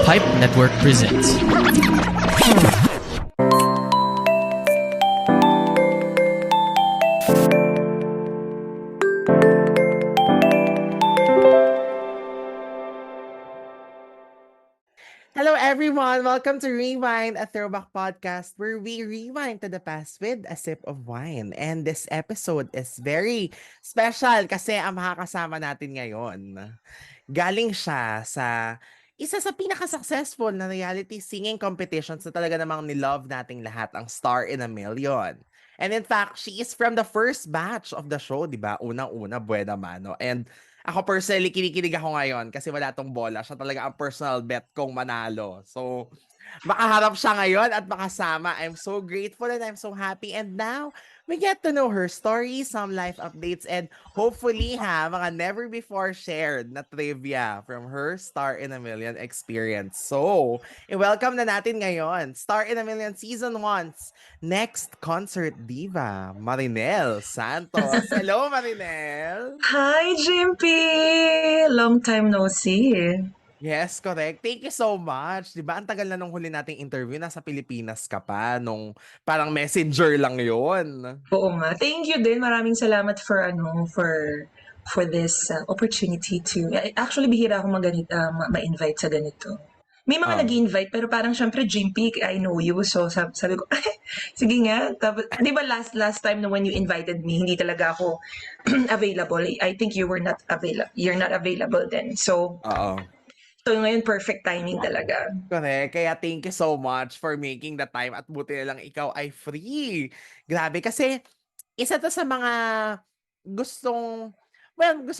Pipe Network presents. Hello, everyone. Welcome to Rewind, a throwback podcast where we rewind to the past with a sip of wine. And this episode is very special kasi ang makakasama natin ngayon. Galing siya sa isa sa pinaka-successful na reality singing competitions na talaga namang nilove nating lahat, ang Star in a Million. And in fact, she is from the first batch of the show, di ba? Unang-una, Buena Mano. And ako personally, kinikilig ako ngayon kasi wala tong bola. Siya talaga ang personal bet kong manalo. So, makaharap siya ngayon at makasama. I'm so grateful and I'm so happy. And now, we get to know her story, some life updates, and hopefully mga never before shared na trivia from her Star in a Million experience. So, i-welcome na natin ngayon, Star in a Million Season 1's next concert diva, Marinel Santos. Hello, Marinel! Hi, Jimpy! Long time no see. Yes, correct. Thank you so much. 'Di ba, ang tagal na nung huli nating interview, nasa Pilipinas ka pa nung parang messenger lang 'yon. Oo nga. Thank you din. Maraming salamat for this opportunity to actually bihira ako ma-invite sa ganito. May mga Oh. nag-invite pero parang syempre Jimpy, I know you. So sabi ko, sige nga. Tapos, di ba last time na when you invited me, hindi talaga ako available. I think you were not available. You're not available then. So Oo. ngayon perfect timing talaga. Correct. Kaya thank you so much for making the time at buti na lang ikaw ay free. Grabe kasi isa 'to sa mga gusto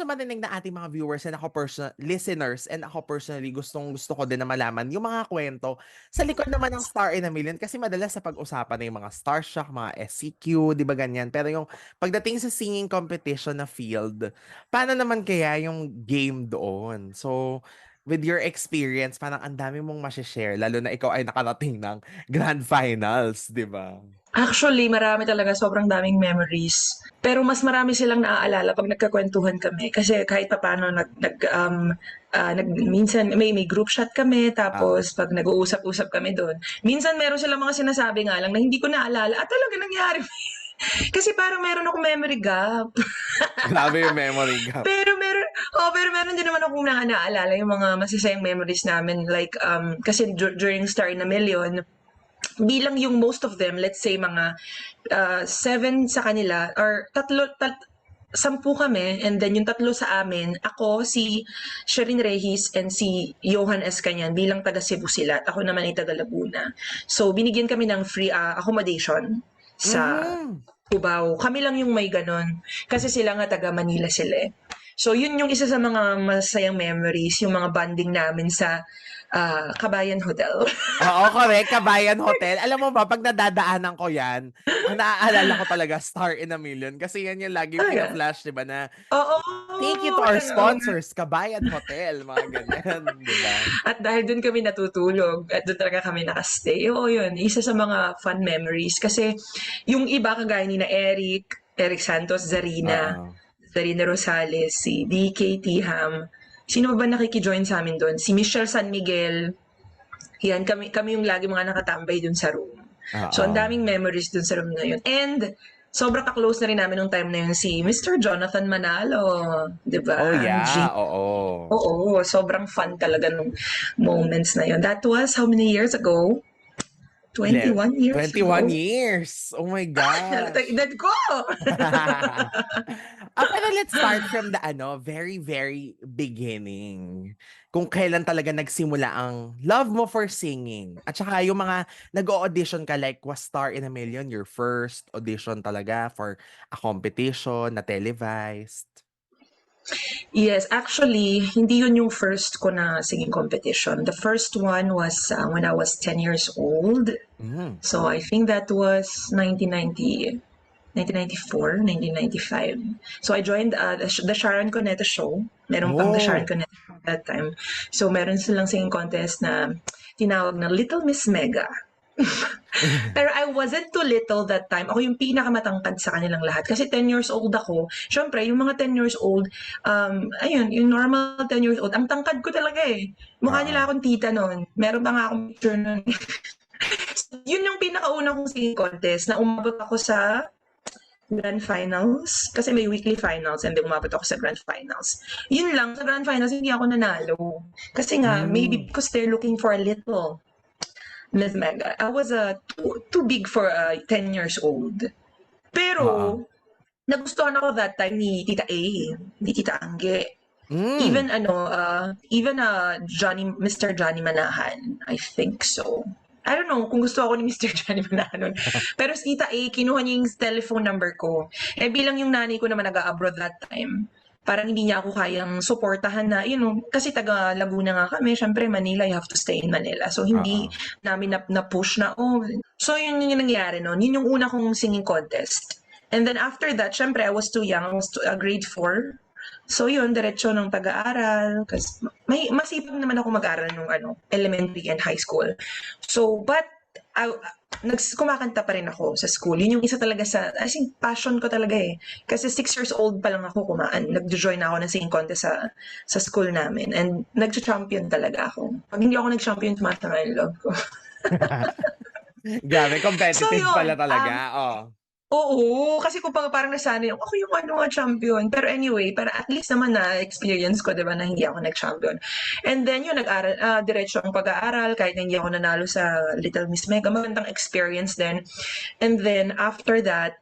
marinig ng ating mga viewers and listeners, and ako personally gustong-gusto ko din na malaman yung mga kwento sa likod naman ng Star in a Million kasi madalas sa pag-usapan na yung mga Starshock, mga SCQ, 'di ba ganyan? Pero yung pagdating sa singing competition na field, paano naman kaya yung game doon? So, with your experience, parang ang dami mong share lalo na ikaw ay nakarating ng grand finals, 'di ba? Actually, marami talaga, sobrang daming memories. Pero mas marami silang naaalala pag nagkakwentuhan kami. Kasi kahit papaano, minsan may group chat kami, Ah, tapos pag nag-uusap-usap kami doon, minsan meron silang mga sinasabi nga lang na hindi ko naalala, at talaga nangyari. Kasi parang meron akong memory gap. grabe yung memory gap. Pero meron din naman akong naalala yung mga masasayang memories namin. Like, kasi during Star in a Million, bilang yung most of them, let's say mga 7 sa kanila, or sampu kami, and then yung tatlo sa amin, ako, si Sherin Rehis, and si Johan Escanyan, bilang taga Cebu sila, at ako naman ay taga Laguna. So, binigyan kami ng free accommodation sa Mhm. Cubao. Kami lang yung may ganon. Kasi sila nga taga Manila sila eh. So, yun yung isa sa mga masayang memories, yung mga bonding namin sa Kabayan Hotel. Oo, correct. Kabayan Hotel. Alam mo ba, pag nadadaanan ko yan, ang naaalala ko talaga, Star in a Million. Kasi yan yung laging Talaga? pina-flash, di ba, na Oo, thank you to our oo nga. sponsors, Kabayan Hotel, mga ganyan, di ba? At dahil dun kami natutulog, at dun talaga kami nakastay. Oo, yun. Isa sa mga fun memories. Kasi yung iba, kagaya ni na Eric Santos, Oo. Zarina Rosales, si DK Tiham. Sino ba nakikijoin sa amin doon? Si Michelle San Miguel. Yan, kami yung lagi mga nakatambay dun sa room. So, ang Oo. daming memories dun sa room na yun. And, sobrang ka-close na rin namin nung time na yun si Mr. Jonathan Manalo. Di Oh, ba? yeah. Oo. Oo, sobrang fun talaga nung moments na yun. That was how many years ago? 21 years 21 ago? years. Oh my Halata gosh. edad ko! Pero let's start from the very, very beginning. Kung kailan talaga nagsimula ang love mo for singing. At saka yung mga nag-audition ka, like was Star in a Million your first audition talaga for a competition na televised? Yes, actually, hindi yun yung first ko na singing competition. The first one was when I was 10 years old. Mm. So I think that was 1994, 1995. So I joined the Sharon Cuneta show. Meron pang the Sharon Oh, Cuneta show at that time. So meron silang singing contest na tinawag na Little Miss Mega. Pero I wasn't too little that time. Ako yung pinakamatangkad sa kanilang lahat. Kasi 10 years old ako. Siyempre, yung mga 10 years old, ayun, yung normal 10 years old, ang tangkad ko talaga eh. Mukha Oo. nila akong tita noon. Meron pa nga akong picture noon. Yun yung pinakauna kong singing contest na umabot ako sa grand finals. Kasi may weekly finals and then umabot ako sa grand finals. Yun lang, sa grand finals, hindi ako nanalo. Kasi nga, maybe Mm. because they're looking for a little Miss Mega. I was too big for 10 years old. Oo. Pero, nagustuhan ako that time ni Tita A, ni Tita Angge. Mm. Even Johnny, Mr. Johnny Manahan, I think so. I don't know kung gusto ako ni Mr. Johnny Manahan nun. Pero si Tita A, kinuha niya yung telephone number ko. Eh bilang yung nanay ko naman nag-abroad that time, parang hindi niya ako kayang suportahan na, kasi taga Laguna nga kami, syempre Manila, you have to stay in Manila. So hindi Oo. namin na-push na, So yun yung nangyari nun. Yun yung una kong singing contest. And then after that, syempre I was too young. I was grade 4. So yun, diretso ng pag-aaral. Kasi masipag naman ako mag-aaral nung elementary and high school. So, but, kumakanta pa rin ako sa school. Yun yung isa talaga I think, passion ko talaga eh. Kasi 6 years old pa lang ako nag-join ako ng singing contest sa school namin. And nag-champion talaga ako. Pag hindi ako nag-champion, tumatama yung love ko. Grabe, So competitive yun, pala talaga. Oh. oo, kasi kumbaga parang nasanay ako yung champion. Pero anyway, para at least naman na-experience ko, 'di ba, na hindi ako nag-champion. And then yun, nag-aral, diretso ang pag-aaral, kahit na hindi ako nanalo sa Little Miss Mega, magandang experience din. And then after that,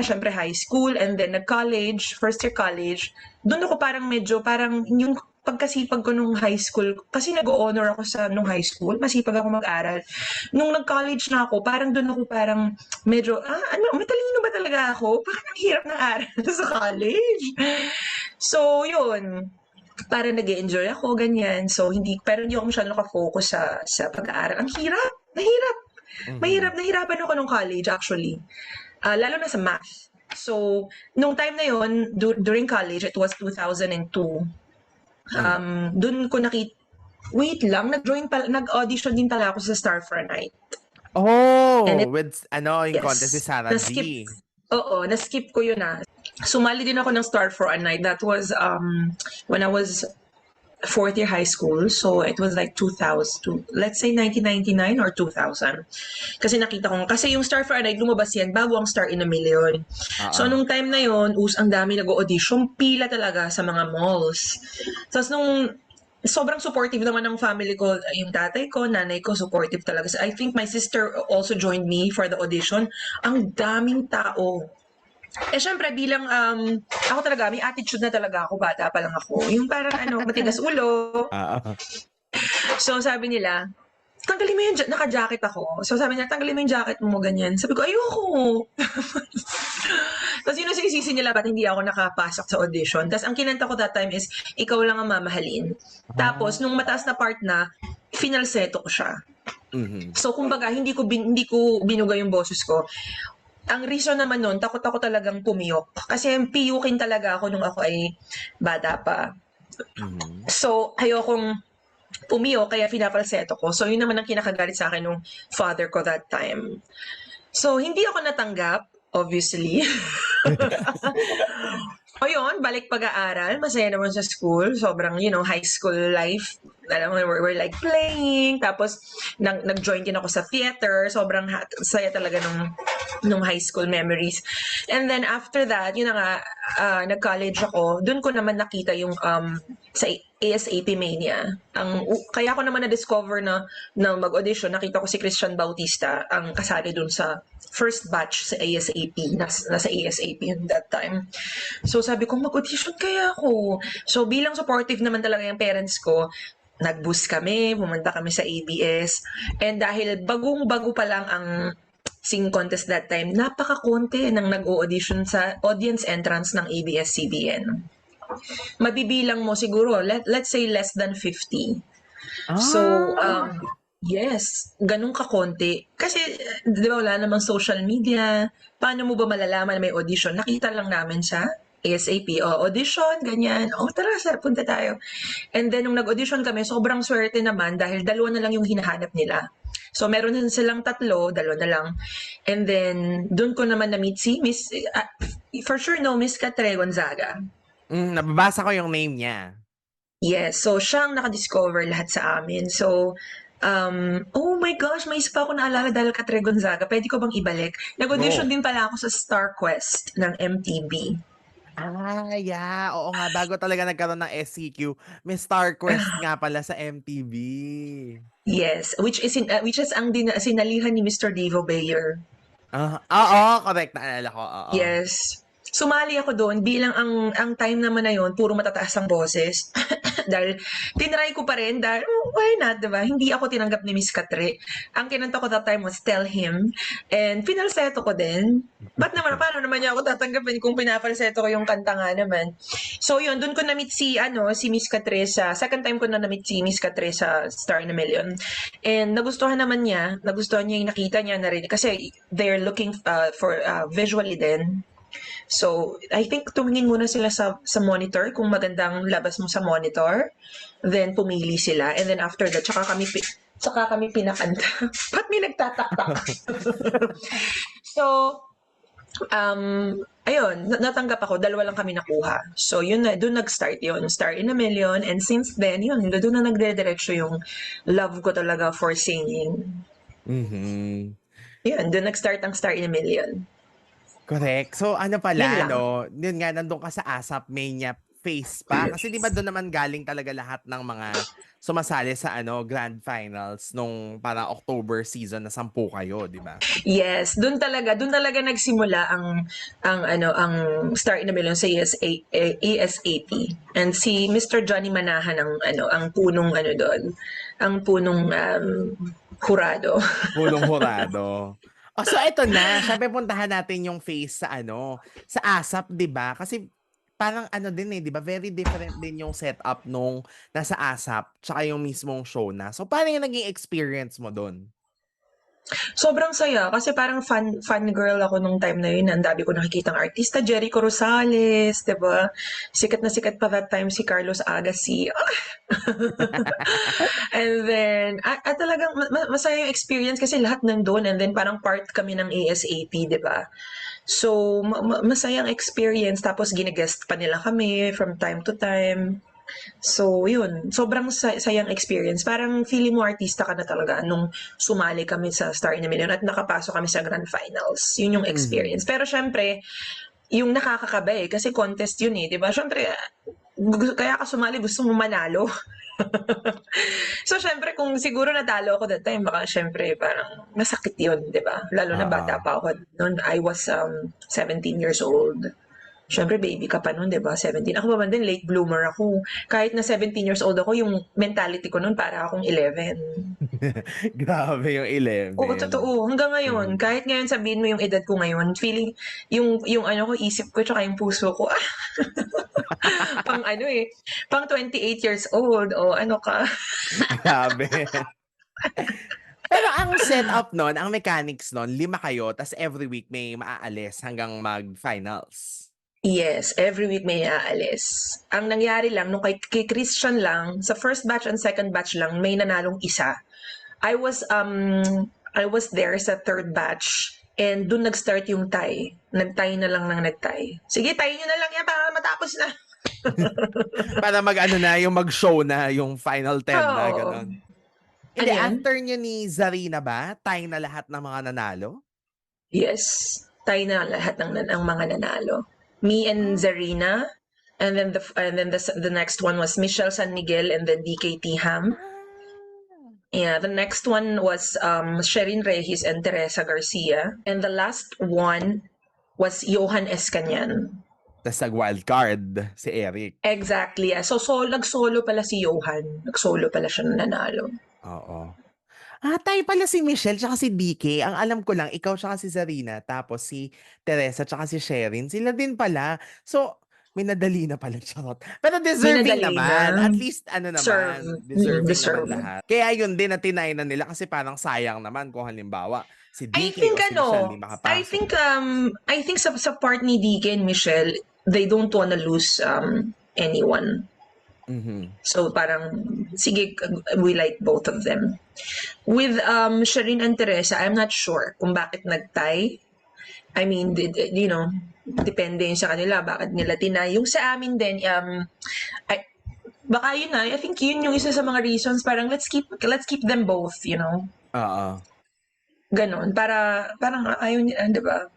syempre high school, and then nag-college, first year college. Doon ako parang medyo, parang yung pagkasipag ko nung high school, kasi nag-honor ako nung high school, masipag ako mag-aral. Nung nag-college na ako, parang doon ako parang medyo, matalino ba talaga ako? Parang ang hirap ng aral sa college. So, yun. Parang nag-enjoy ako, ganyan. So, pero hindi ako masyadong nakafocus sa pag-aaral. Ang hirap. Nahirap. Mhm. Nahirapan ako nung college, actually. Lalo na sa math. So, nung time na yun, during college, it was 2002. Mm. Dun ko wait lang, nag-audition din pala ako sa Star for a Night. And Oh, with yung contest si yes, Sarah G. na-skip ko yun Sumali din ako ng Star for a Night. That was when I was fourth year high school. So it was like 2000, let's say 1999 or 2000. Kasi kasi yung Star for a Night, lumabas yan bago ang Star in a Million. So Oo. nung time na yon, ang dami nag-audition, pila talaga sa mga malls. Tapos sobrang supportive naman ng family ko, yung tatay ko, nanay ko, supportive talaga. So I think my sister also joined me for the audition. Ang daming tao. Syempre bilang ako talaga, may attitude na talaga ako, bata pa lang ako. Yung parang matigas ulo. Oo. So sabi nila, tanggalin mo yung naka-jacket ako. So sabi niya, tanggalin mo yung jacket mo, ganyan. Sabi ko, ayoko. Tapos yun ang sinisisi nila, ba't hindi ako nakapasok sa audition. Tapos ang kinanta ko that time is, ikaw lang ang mamahalin. Tapos nung mataas na part na, finalseto ko siya. Mhm. So kumbaga, hindi ko binuga yung boses ko. Ang reason naman nun, takot ako talagang pumiyok. Kasi piyukin talaga ako nung ako ay bata pa. Mhm. So, ayokong pumiyok, kaya pinapalseto ko. So, yun naman ang kinakagalit sa akin nung father ko that time. So, hindi ako natanggap, obviously. O yun, balik pag-aaral, masaya naman sa school, sobrang, high school life. Alam mo, we're like playing, tapos nag-join din ako sa theater, sobrang saya talaga nung high school memories. And then after that, yun na nga, nag-college ako, dun ko naman nakita yung sa ASAP Mania. Kaya ako naman na-discover na mag-audition, nakita ko si Christian Bautista, ang kasali dun sa first batch sa ASAP, nasa ASAP yun that time. So sabi ko, mag-audition kaya ako. So bilang supportive naman talaga yung parents ko, nag-boost kami, pumunta kami sa ABS. And dahil bagong-bago pa lang ang singing contest that time, napaka-konti nang nag-audition sa audience entrance ng ABS-CBN. Mabibilang mo siguro, let's say less than 50. So, yes, ganun kakonti. Kasi, di ba, wala namang social media. Paano mo ba malalaman may audition? Nakita lang namin sa ASAP. Audition, ganyan. Tara, punta tayo. And then, nung nag-audition kami, sobrang swerte naman dahil dalawa na lang yung hinahanap nila. So meron din silang tatlo, dalawa na lang. And then doon ko naman na-meet si Miss, for sure no, Miss Catre Gonzaga. Nababasa ko yung name niya. Yes, so siyang naka-discover lahat sa amin. So, oh my gosh, may isa pa ako naalala dahil Catre Gonzaga. Pwede ko bang ibalik? Nag-audition Go. din pala ako sa Star Quest ng MTV. Yeah. Oo nga, bago talaga nagkaroon ng SCQ, may Star Quest nga pala sa MTV. Yes, which is ang sinalihan ni Mr. Divo Bayer. Oo, correct. Naalala ko. Oo. Yes. Sumali ako doon bilang ang time naman na yon puro matataas ang boses. Dahil tinry ko pa rin dahil why not, 'di ba? Hindi ako tinanggap ni Miss Katre. Ang kinanta ko that time was Tell Him and pinalseto ko din. Paano naman niya ako tatanggapin kung pinapalseto ko yung kanta nga naman. So yun, doon ko na-meet si Miss Katre sa second time ko na-meet si Miss Katre sa Star in a Million. And nagustuhan niya yung nakita niya na rin kasi they're looking for visually din. So, I think tumingin muna sila sa monitor kung magandang labas mo sa monitor. Then, pumili sila. And then after that, tsaka kami pinakanta. Ba't may nagtataktak? So, ayun, natanggap ako. Dalawa lang kami nakuha. So, yun na, doon nag-start yun. Star in a Million. And since then, yun, doon na nagdediretso yung love ko talaga for singing. Mhm. Yun, doon nag-start ang Star in a Million. Correct. So ano Yun pala, lang. yun nga, nandun ka sa ASAP Mania phase pa. Kasi di ba doon naman galing talaga lahat ng mga sumasali sa Grand Finals nung parang October season na 10 kayo, di ba? Yes, doon talaga nagsimula ang Star in a Million sa ESAP. And si Mr. Johnny Manahan ang punong doon, ang punong hurado. Punong hurado. So eto na, syempre puntahan natin yung phase sa sa ASAP, 'di ba? Kasi parang din 'di ba? Very different din yung setup nung nasa ASAP tsaka yung mismong show na. So paano yung naging experience mo doon? Sobrang saya kasi parang fan girl ako nung time na yun. Ang dami ko nakikitang artista, Jericho Rosales, 'di ba? Sikat na sikat pa that time si Carlos Agassi. And then, talagang masaya yung experience kasi lahat nandun and then parang part kami ng ASAP, di ba? So, masayang experience. Tapos, ginagest pa nila kami from time to time. So, yun. Sobrang sayang experience. Parang feeling mo artista ka na talaga nung sumali kami sa Star in a Million at nakapasok kami sa Grand Finals. Yun yung experience. Mhm. Pero syempre, yung nakakakaba kasi contest yun di ba? Syempre, kaya ka sumali, gusto mo manalo. So, syempre, kung siguro natalo ako that time, baka syempre, parang masakit yun, di ba? Lalo na bata Oo. pa ako. Noon, I was 17 years old. Syempre, baby ka pa noon, di ba? 17. Ako pa man din, late bloomer ako. Kahit na 17 years old ako, yung mentality ko noon, para akong 11. Grabe yung Oo, 11. totoo. Hanggang ngayon, Mhm. kahit ngayon sabihin mo yung edad ko ngayon, feeling, yung ko, isip ko, tsaka yung puso ko, pang pang 28 years old, o ano ka. Grabe. Pero ang setup nun, ang mechanics nun, 5 kayo, tas every week may maaalis hanggang mag-finals. Yes, every week may aalis. Ang nangyari lang, nung kay Christian lang, sa first batch and second batch lang, may nanalong isa. I was there sa third batch and dun nag-start yung tie. Nag-tie na lang ng nag-tie. Sige, tie nyo na lang yan para matapos na. Para yung mag-show na, yung final 10 na, Oo. gano'n. Ano Hindi, yan? after nyo ni Zarina ba, tie na lahat ng mga nanalo? Yes. Tie na lahat ng mga nanalo. Me and Ah. Zarina, and then the next one was Michelle San Miguel and then DKT Ham. Ah. Yeah, the next one was Sherin Reyes and Teresa Garcia. And the last one was Johan Escanyan. Tas nag-wildcard si Eric. Exactly. So, nag-solo pala si Johan. Nag-solo pala siya na nanalo. Oo. Tayo pala si Michelle tsaka si DK. Ang alam ko lang, ikaw tsaka si Zarina, tapos si Teresa tsaka si Sherin. Sila din pala. So, may nadali na pala, charot. Pero deserving Minadali na. naman. At least, Serve. deserving naman Deserve. lahat. Kaya yun din, natinay na nila kasi parang sayang naman kung halimbawa, si I DK think o si Michelle di makapasok. I think sa part ni DK and Michelle, they don't wanna lose anyone. Mhm. So parang, sige, we like both of them. With Shireen and Teresa, I'm not sure kung bakit nag-tie. I mean, depende yun sa kanila, bakit nila tinay. Yung sa amin din, baka yun na, I think yun yung isa sa mga reasons, parang let's keep them both, Oo. ganon, parang ayaw niya, di ba?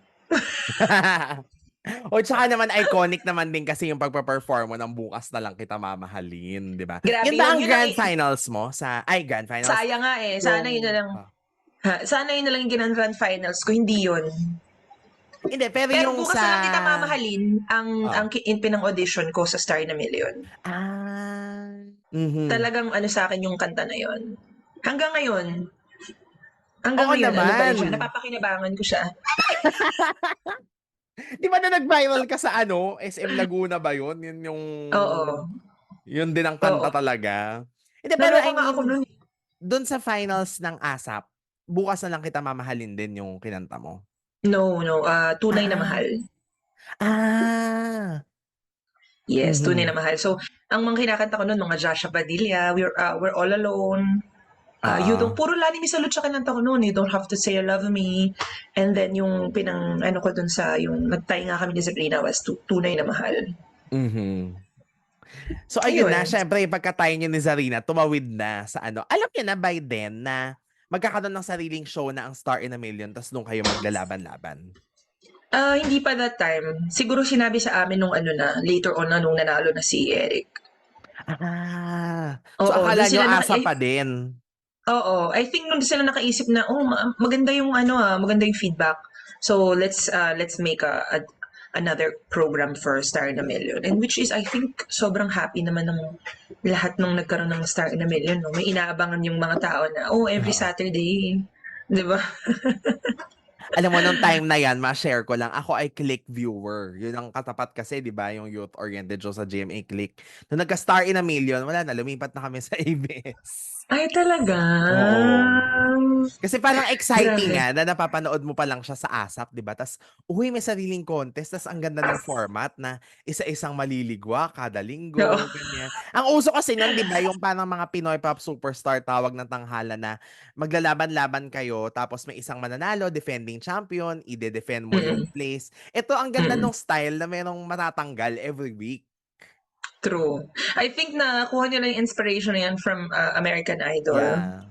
O tsaka naman iconic naman din kasi yung pagpa-perform mo ng Bukas na Lang Kita Mamahalin, 'di ba? Grabe Yan ba yun, ang yun ang, grand finals mo grand finals? sayang nga eh, sana yun na Yung lang, sana yun na lang yung ginanran finals ko, hindi yun. hindi, pero Pero yung bukas sa na lang kita mamahalin, ang oh. pinang-audition ko sa Star na Million. Ah. Mhm. Talagang ano sa akin yung kanta na yun. Hanggang ngayon, Oo ano pa rin naman. siya, napapakinabangan ko siya. 'Di ba na nag-viral ka sa SM Laguna ba 'yun? Yun yung Oo, yun din ang oo. kanta talaga. Hindi, pero Naloka I nga ako mean, nun. dun sa finals ng ASAP, Bukas na Lang Kita Mamahalin din yung kinanta mo? No, no, Tunay na Ah. Mahal. Ah. Yes, Tunay na Mhm. Mahal. So, ang mga kinakanta ko nun, mga Joshua Padilla, We're All Alone, Oo. puro Lani Misalud siya kinanta ko noon, You Don't Have to Say You Love Me. And then yung ano ko dun sa, yung nagtay nga kami ni Sabrina was Tunay na Mahal. Mhm. So ayun na, Ayun. syempre pagka-tie niyo ni Zarina, tumawid na sa alam niyo na by then na magkakaroon ng sariling show na ang Star in a Million tas dun kayo maglalaban-laban? Hindi pa that time. Siguro sinabi sa amin nung ano na, later on na nung nanalo na si Eric. So Oo, akala dun niyo sila ASAP pa din? oo, I think nung sila nakaisip na, oh, maganda yung maganda yung feedback. So let's make another program for Star in a Million. And which is, I think, sobrang happy naman ng lahat nung nagkaroon ng Star in a Million. No? May inaabangan yung mga tao na, oh, every Oo. Saturday. Di ba? Alam mo nung time na yan, ma-share ko lang, ako ay Click viewer. Yun ang katapat kasi, di ba, yung youth-oriented show sa GMA Click. Nung nagka-Star in a Million, wala na, lumipat na kami sa ABS. Ay, talaga? Oo. Kasi parang exciting Grabe. na napapanood mo pa lang siya sa ASAP, 'di ba? Tas uy, may sariling contest, tas ang ganda ng format na isa-isang maliligwa kada Oo. linggo, ganyan. Ang uso kasi nun, 'di ba, yung parang mga Pinoy Pop Superstar tawag ng tanghalan na maglalaban-laban kayo tapos may isang mananalo, defending champion, ide-defend mo yung Mm-mm. place. Ito ang ganda Mm-mm. nung style na merong matatanggal every week. True. I think na kuha nila yung inspiration na yan from American Idol. Yeah. Mm.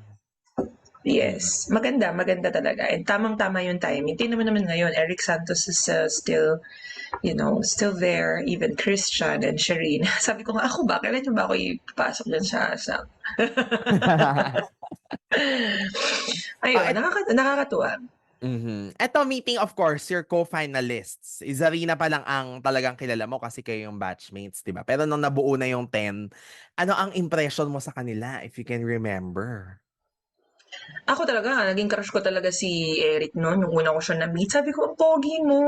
Yes. Maganda, maganda talaga. And tamang-tama yung timing. Tingnan mo naman ngayon, Eric Santos is still, still there. Even Christian and Shireen. Sabi ko nga, ako ba? Kailan nyo ba ako ipapasok dyan sa ASAP? Ah, Ayun, nakakatuwa. Mhm. Eto, meeting of course your co-finalists. Zarina pa lang ang talagang kilala mo kasi kayo yung batchmates, 'di ba? Pero nung nabuo na yung 10, ano ang impression mo sa kanila if you can remember? Ako talaga, naging crush ko talaga si Eric noon, nung una ko siya na-meet. Sabi ko, ang pogi mo.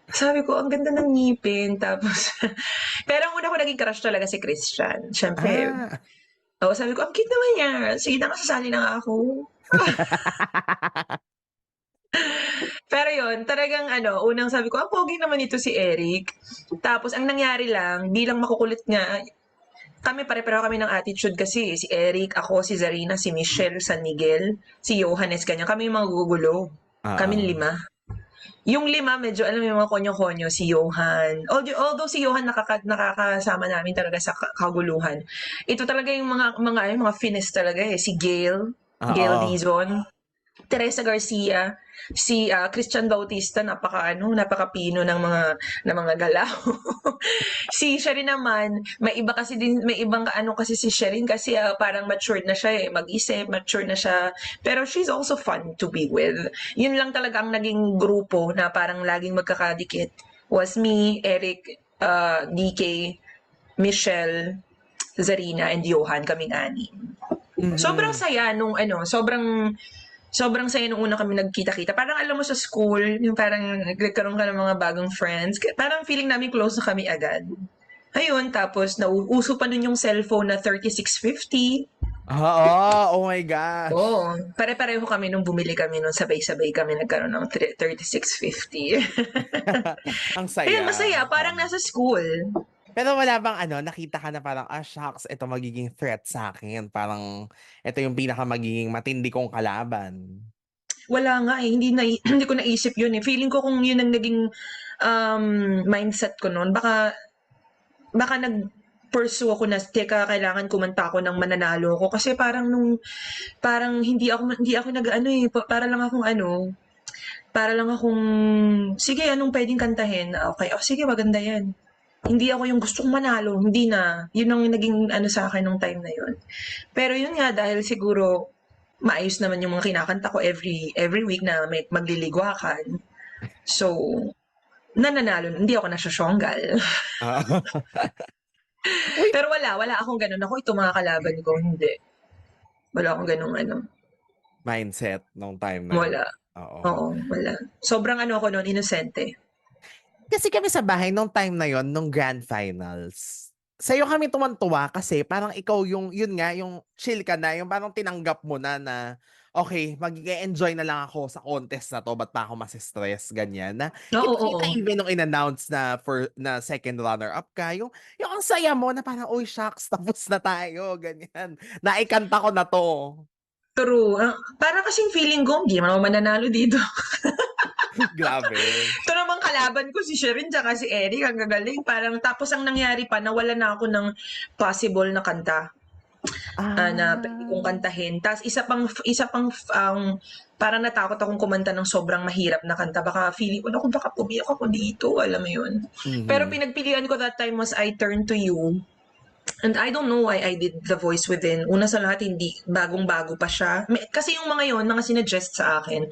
Sabi ko, ang ganda ng ngipin. Tapos, pero ang una ko naging crush talaga si Christian. Siyempre, Ah. sabi ko, ang cute naman niya. Sige na, sasali na nga ako. Pero yun, talagang unang sabi ko, ang pogi naman ito si Eric. Tapos, ang nangyari lang, bilang makukulit nga, kami pare-pareho kami ng attitude kasi. Si Eric, ako, si Zarina, si Michelle, San Miguel, si Johannes, kanya. Kami yung mga gugulo. Kami Oo. 5. Yung 5, medyo alam mo yung mga konyo-konyo, si Johan. Although si Johan nakakasama namin talaga sa kaguluhan. Ito talaga yung mga finesse talaga eh. Si Gail Oo. Dizon, Teresa Garcia, si Christian Bautista, napakapino ng mga galaw. Si Sherin naman, may ibang kasi si Sherin kasi parang matured na siya mag-isip, mature na siya. Pero she's also fun to be with. Yun lang talaga ang naging grupo na parang laging magkakadikit was me, Eric, DK, Michelle, Zarina, and Johan, kaming ani. Sobrang Mhm. saya nung sobrang saya nung una kami nagkita-kita. Parang alam mo sa school, yung parang nagkaroon ka ng mga bagong friends. Parang feeling namin close na kami agad. Ayun, tapos nauuso pa nun yung cellphone na 3650. Oo, oh my gosh. Oo, pare-pareho kami nung bumili kami nung sabay-sabay kami nagkaroon ng 3650. Ang Ayun, saya. masaya. Parang Oo. nasa school. Pero wala bang nakita ka na parang, shucks, ito magiging threat sa akin. Parang, ito yung pinaka magiging matindi kong kalaban. Wala nga eh, hindi na hindi ko naisip yun eh. Feeling ko kung yun ang naging mindset ko noon, baka nag-pursue ako na, teka, kailangan kumanta ako ng mananalo ko. Kasi parang hindi ako nag-ano eh, para lang akong sige, anong pwedeng kantahin? Okay, oh sige, maganda yan. Hindi ako yung gustong manalo, hindi na. Yun ang naging sa akin nung time na yun. Pero yun nga, dahil siguro maayos naman yung mga kinakanta ko every week na may magliligwakan. So, nananalo, hindi ako nasosyonggal. Ah. Uy, Pero wala akong ganun. Ako, ito mga kalaban ko, hindi. Wala akong ganung mindset nung time na yun. wala. Oo. Oo, wala. Sobrang ako noon, inosente. Kasi kami sa bahay nung time na yon nung grand finals. Sa'yo kami tumantuwa kasi parang ikaw yun nga, yung chill ka na, yung parang tinanggap mo na, okay, mag-enjoy na lang ako sa contest na to, ba't pa ako masistress, ganyan. Na, Oo, kita-kita oo. even nung in-announce na second runner-up ka, yung ang saya mo na parang, uy, shucks, tapos na tayo, ganyan. Naikanta ko na to. True. Para kasing feeling ko, hindi naman ako mananalo dito. Grabe. Ito namang kalaban ko, si Sherin tsaka si Eric, ang gagaling. Parang, tapos ang nangyari pa, nawala na ako ng possible na kanta. Na pwede kong Ah. kantahin. Tapos isa pang parang natakot akong kumanta ng sobrang mahirap na kanta. Baka feeling ko, naku, baka pumiyak ako dito. Alam mo yun. Pero Mhm. pinagpilian ko that time was I Turn to You. And I don't know why I did The Voice Within. Una sa lahat, hindi. Bagong-bago pa siya. Kasi yung mga yon, mga sinuggest sa akin,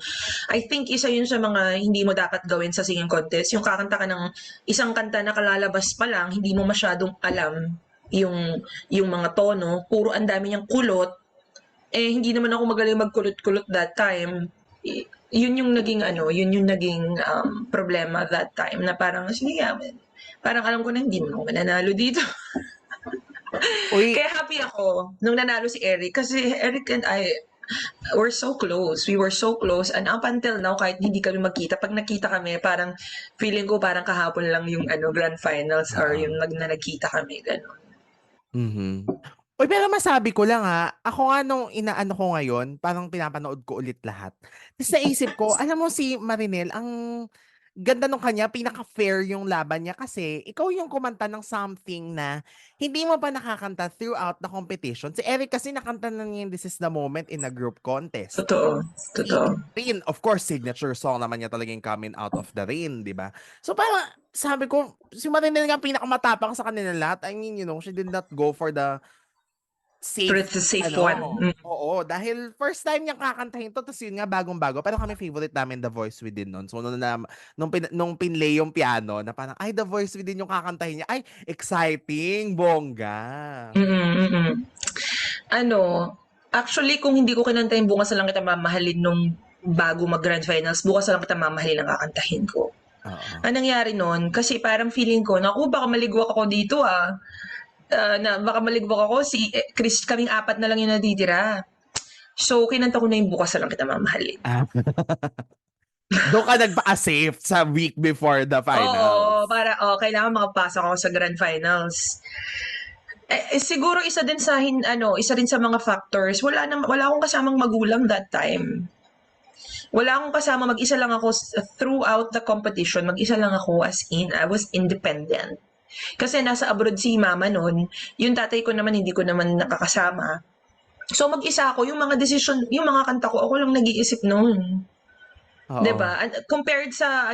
I think isa yun sa mga hindi mo dapat gawin sa singing contest. Yung kakanta ka ng isang kanta na kalalabas pa lang, hindi mo masyadong alam yung mga tono. Puro ang dami niyang kulot. Hindi naman ako magaling magkulot-kulot that time. Yun yung naging problema that time na parang, sige, parang alam ko na hindi mo mananalo dito. Uy, Kaya happy ako nung nanalo si Eric kasi Eric and I were so close. We were so close and up until now kahit hindi kami magkita, pag nakita kami parang feeling ko parang kahapon lang yung grand finals or oo. yung na nagkita kami gano'n. Mhm. Uy, pero masabi ko lang ako nga nung inaano ko ngayon, parang pinapanood ko ulit lahat. Tapos naisip ko, alam mo si Marinel, ang ganda nung kanya, pinaka-fair yung laban niya kasi ikaw yung kumanta ng something na hindi mo pa nakakanta throughout the competition. Si Eric kasi nakanta na niya yung This Is the Moment in a group contest. Totoo, Si totoo. Rain, of course, signature song naman niya talaga yung Coming Out of the Rain, di ba? So parang sabi ko, si Marinel nga pinakamatapang sa kanila lahat. I mean, she did not go for the safe, It's a safe one. oo, dahil first time niyang kakantahin to, tapos yun nga, bagong-bago. Pero kami favorite namin The Voice Within nun. So, nung pinlay yung piano, na parang, ay, The Voice Within yung kakantahin niya. Ay, exciting, bongga. Mm. Ano, actually kung hindi ko kinanta yung Bukas na Lang Kita Mamahalin nung bago mag-grand finals, Bukas na Lang Kita Mamahalin ang kakantahin ko. Oo. Anong nangyari nun, kasi parang feeling ko, naku, baka maligwak ako dito na baka maligwak ako, si Chris, kaming apat na lang yung natitira. So, kinanta ko na yung Bukas na Lang Kita Mamahalin. Ah. Doon ka nagpa-safe sa week before the Oo, finals. para kailangan makapasok ako sa grand finals. Siguro isa rin sa mga factors, wala akong kasamang magulang that time. Wala akong kasama, mag-isa lang ako throughout the competition, mag-isa lang ako as in, I was independent. Kasi nasa abroad si mama noon, yung tatay ko naman hindi ko naman nakakasama. So mag-isa ako, yung mga decision, yung mga kanta ko, ako lang nag-iisip noon. 'Di Oo. ba? And compared sa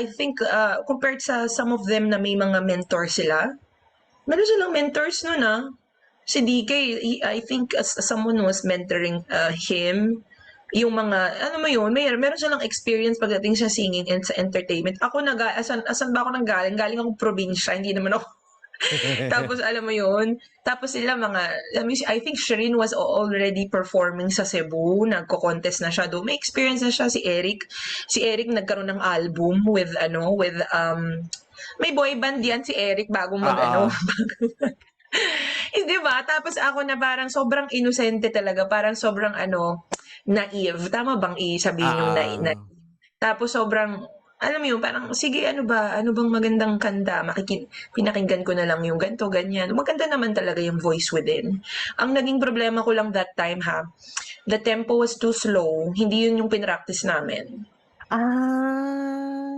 some of them na may mga mentor sila, meron silang mentors noon. Si DK, I think as someone was mentoring him, yung mga, ano mo yun, meron silang experience pagdating sa singing and sa entertainment. Ako, asan ba ako nanggaling? Galing akong probinsya, hindi naman ako. Tapos, alam mo yun, tapos sila I think Shireen was already performing sa Cebu, nagko-contest na siya doon. May experience na siya, si Eric. Si Eric nagkaroon ng album may boy band yan si Eric bagong Oo. Di ba? Tapos ako na parang sobrang inosente talaga, parang sobrang naive. Tama bang sabihin yung Oo. Tapos sobrang, alam mo yun, parang sige ano bang magandang kanta, pinakinggan ko na lang yung ganto, ganyan. Maganda naman talaga yung voice within. Ang naging problema ko lang that time the tempo was too slow, hindi yun yung pinractice namin. Ah.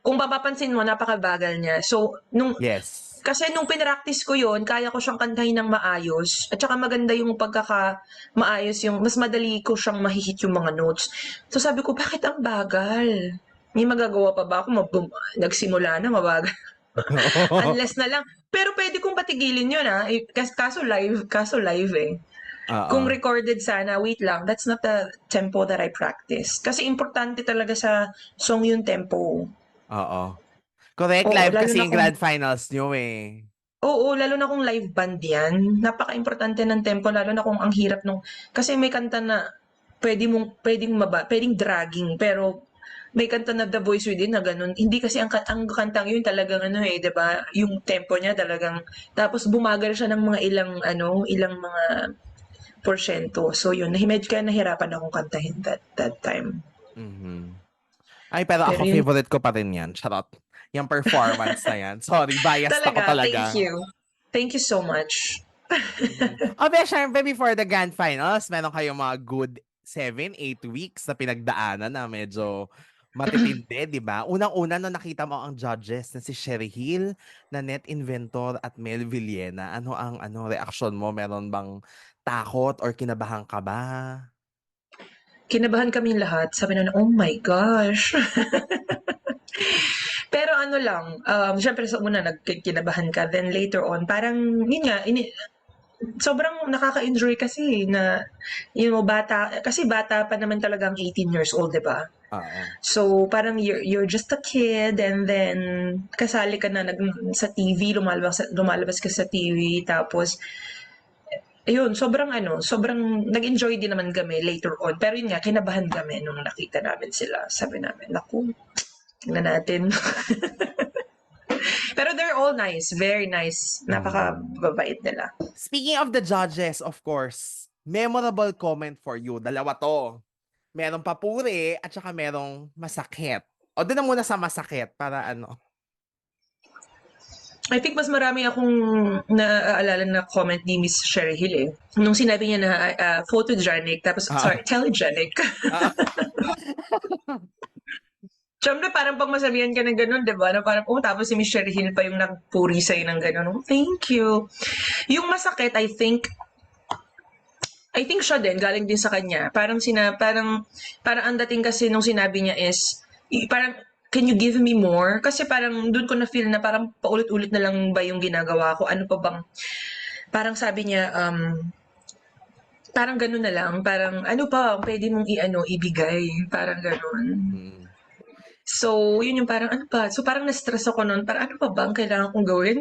Kung mapapansin mo, napakabagal niya. So, Yes. kasi nung pinractice ko yun, kaya ko siyang kantahin ng maayos. At saka maganda yung maayos yung, mas madali ko siyang mahihit yung mga notes. So sabi ko, bakit ang bagal? May magagawa pa ba ako? Nagsimula na, mabagal. Unless na lang. Pero pwede kong patigilin yun kaso live eh. Kung Oo. recorded sana, wait lang, that's not the tempo that I practice. Kasi importante talaga sa song yung tempo. Oo. Correct, Oo, live lalo kasi na yung kung grand finals nyo eh. Oo, lalo na kung live band 'yan. Napakaimportante ng tempo lalo na kung ang hirap kasi may kanta na puwedeng dragging pero may kanta na The Voice Within na gano'n. Hindi kasi ang kantang 'yun talagang ano, eh, 'di ba, yung tempo niya talagang tapos bumagal siya ng mga ilang mga porsiyento. So 'yun, medyo kaya nahirapan akong kantahin that time. Mhm. Ay, pero Pero ako 'yun favorite ko pa rin yan. Charot. Yung performance na yan. Sorry, biased ako talaga, thank talaga. you. Thank you so much. Mhm. Pero syempre, before the grand finals, meron kayong mga good 7, 8 weeks na pinagdaanan na medyo matitindi, di ba? Unang-una, no, nakita mo ang judges na si Sherry Hill, Nanette Inventor, at Mel Villena. Ano ang reaksyon mo? Meron bang takot or kinabahan ka ba? Kinabahan kaming lahat. Sabi na, "Oh my gosh." Pero ano lang, siyempre sa una nagkikinabahan ka, then later on, parang, yun nga, sobrang nakaka-enjoy kasi na, kasi bata pa naman talagang 18 years old, di ba? Oo. So, parang you're just a kid and then kasali ka na sa TV, lumalabas ka sa TV, tapos, ayun, sobrang nag-enjoy din naman kami later on. Pero yun nga, kinabahan kami nung nakita namin sila. Sabi namin, naku, tingnan natin. Pero they're all nice, very nice. Mhm. Napakababait nila. Speaking of the judges, of course, memorable comment for you. Dalawa to. Merong papuri at saka merong masakit. O doon na muna sa masakit para ano. I think mas marami akong naaalala na comment ni Miss Sherry Hill eh. Nung sinabi niya na photogenic, tapos, sorry, Ah, telegenic. ah, Siyempre, parang pag masabihan ka ng ganun, di ba? Na parang, tapos si Miss Sherry Hill pa yung nagpuri sa'yo ng ganun. Oh, thank you. Yung masakit, I think siya din, galing din sa kanya. Parang ang dating kasi nung sinabi niya is, parang, can you give me more? Kasi parang doon ko na feel na parang paulit-ulit na lang ba yung ginagawa ko? Ano pa bang, parang sabi niya, parang gano'n na lang, parang ano pa ang pwede mong ibigay, parang gano'n. mhm. So, yun yung parang ano pa, so parang na-stress ako no'n, parang ano pa ba ang kailangan kong gawin?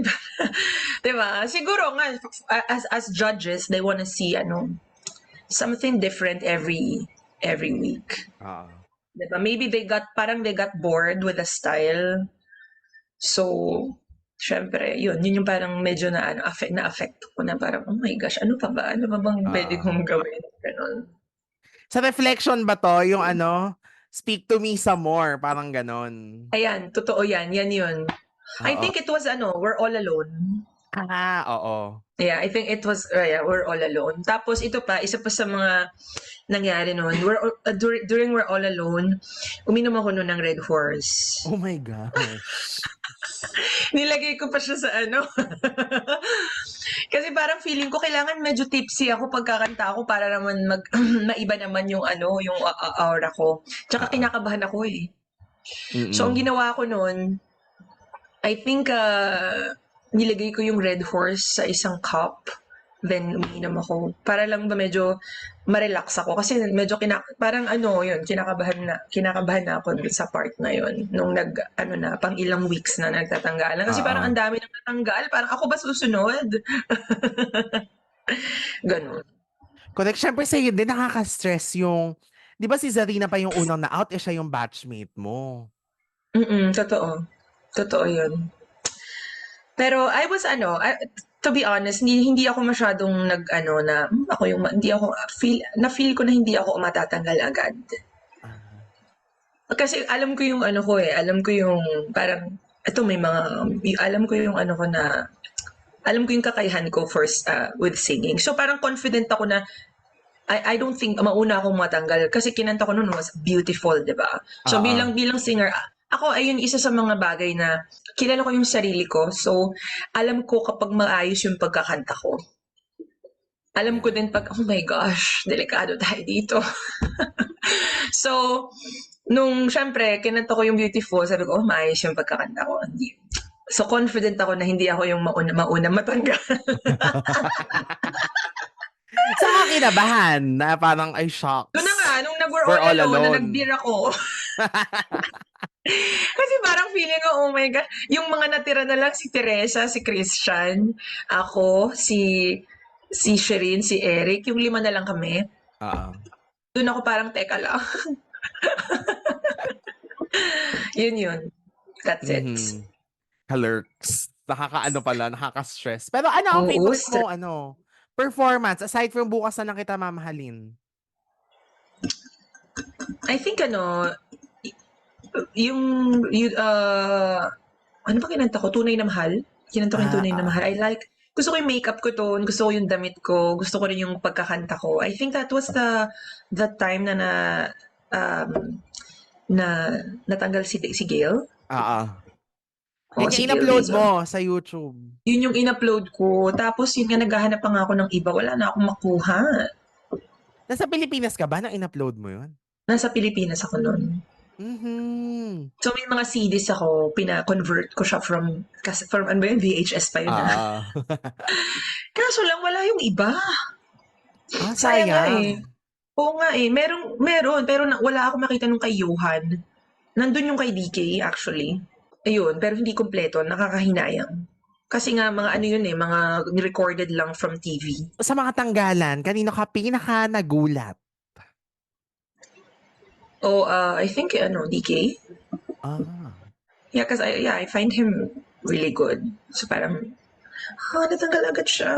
'Di ba? Siguro nga as judges, they wanna see something different every week. Oo. 'Di ba? Maybe they got bored with the style. So, siyempre yun yung parang medyo na-affect ko na parang, "Oh my gosh, ano pa ba? Ano pa bang puwede Oo. kong gawin?" Gano'n. Sa reflection ba to, yung speak to me some more, parang ganon. Ayan, totoo yan, yan yun. I Oo. think it was We're All Alone. Oo. Yeah, I think it was, yeah, We're All Alone. Tapos ito pa, isa pa sa mga nangyari noon, during We're All Alone, uminom ako noon ng Red Horse. Oh my gosh. Nilagay ko pa siya sa Kasi parang feeling ko kailangan medyo tipsy ako pagkakanta ko para naman maiba naman yung yung aura ko. Tsaka Oo. kinakabahan ako eh. So ang Mm. ginawa ko noon, I think nilagay ko yung Red Horse sa isang cup. Then umiinom ako para lang ba medyo ma-relax ako kasi medyo parang yun, kinakabahan na ako dun sa part na yun nung pang ilang weeks na nagtatanggalan kasi parang Oo. ang dami nang natanggal, parang ako ba susunod? Ganun. Correct. Siyempre sa'yo din nakaka-stress yung, di ba si Zarina pa yung unang na-out, siya yung batchmate mo. Totoo. Totoo yun. Pero to be honest, hindi ako masyadong ako yung, hindi ako, na-feel ko na hindi ako matatanggal agad. Ah. Kasi alam ko yung ano ko eh, alam ko yung parang, eto may mga, alam ko yung ano ko na, alam ko yung kakayahan ko first with singing. So parang confident ako na, I don't think mauna akong matanggal kasi kinanta ko noon was beautiful, 'di ba? So Oo. bilang singer, ako ayun isa sa mga bagay na kilala ko yung sarili ko. So alam ko kapag maayos yung pagkakanta ko. Alam ko Yan. din pag, oh my gosh, delikado tayo dito. So, nung syempre, kinanta ko yung beautiful, sabi ko, oh, maayos yung pagkakanta ko. So, confident ako na hindi ako yung mauna matanggal. Saan ka kinabahan na parang, ay Doon na nga, shocks, nung nag-we're we're all all alone, na alone. nag-beer ako. Kasi parang feeling ko, oh my God, yung mga natira na lang si Teresa, si Christian, ako, si Shireen, si Eric, yung 5 na lang kami. Oo. Doon ako parang, teka lang. Yun. That's it. Mhm. Ka-lurks. Nakakaano pala, nakaka-stress. Pero ano ang Oo, favorite mo, ano, performance aside from Bukas na Lang Kita Mamahalin? I think ano, yung, ano ba kinanta ko? Tunay na mahal? Kinanta ko yung tunay na mahal. Oo. I like, gusto ko yung makeup ko doon, gusto ko yung damit ko, gusto ko rin yung pagkakanta ko. I think that was the time um, na natanggal si Gail. Oo. Oo, Yan si yung Gail in-upload Dizon. mo sa YouTube. Yun yung in-upload ko. Tapos yun nga, naghahanap pa nga ako ng iba. Wala na akong makuha. Nasa Pilipinas ka ba nang in-upload mo yun? Nasa Pilipinas ako noon. Mhm. So may mga CDs ako, pina-convert ko siya kasi from ano ba yun, VHS pa yun na. Oo. Kaso lang wala yung iba. Ah, Sayang nga eh. sayang. Oo nga eh, meron, pero wala akong makita nung kay Johan. Nandun yung kay DK actually. Ayun, pero hindi kompleto, nakakahinayang. Kasi nga mga ano yun eh, mga recorded lang from TV. Sa mga tanggalan, kanino ka pinaka nagulat? Oh, I think ano, DK. Ah. Yeah, cause I find him really good. So parang, natanggal agad siya.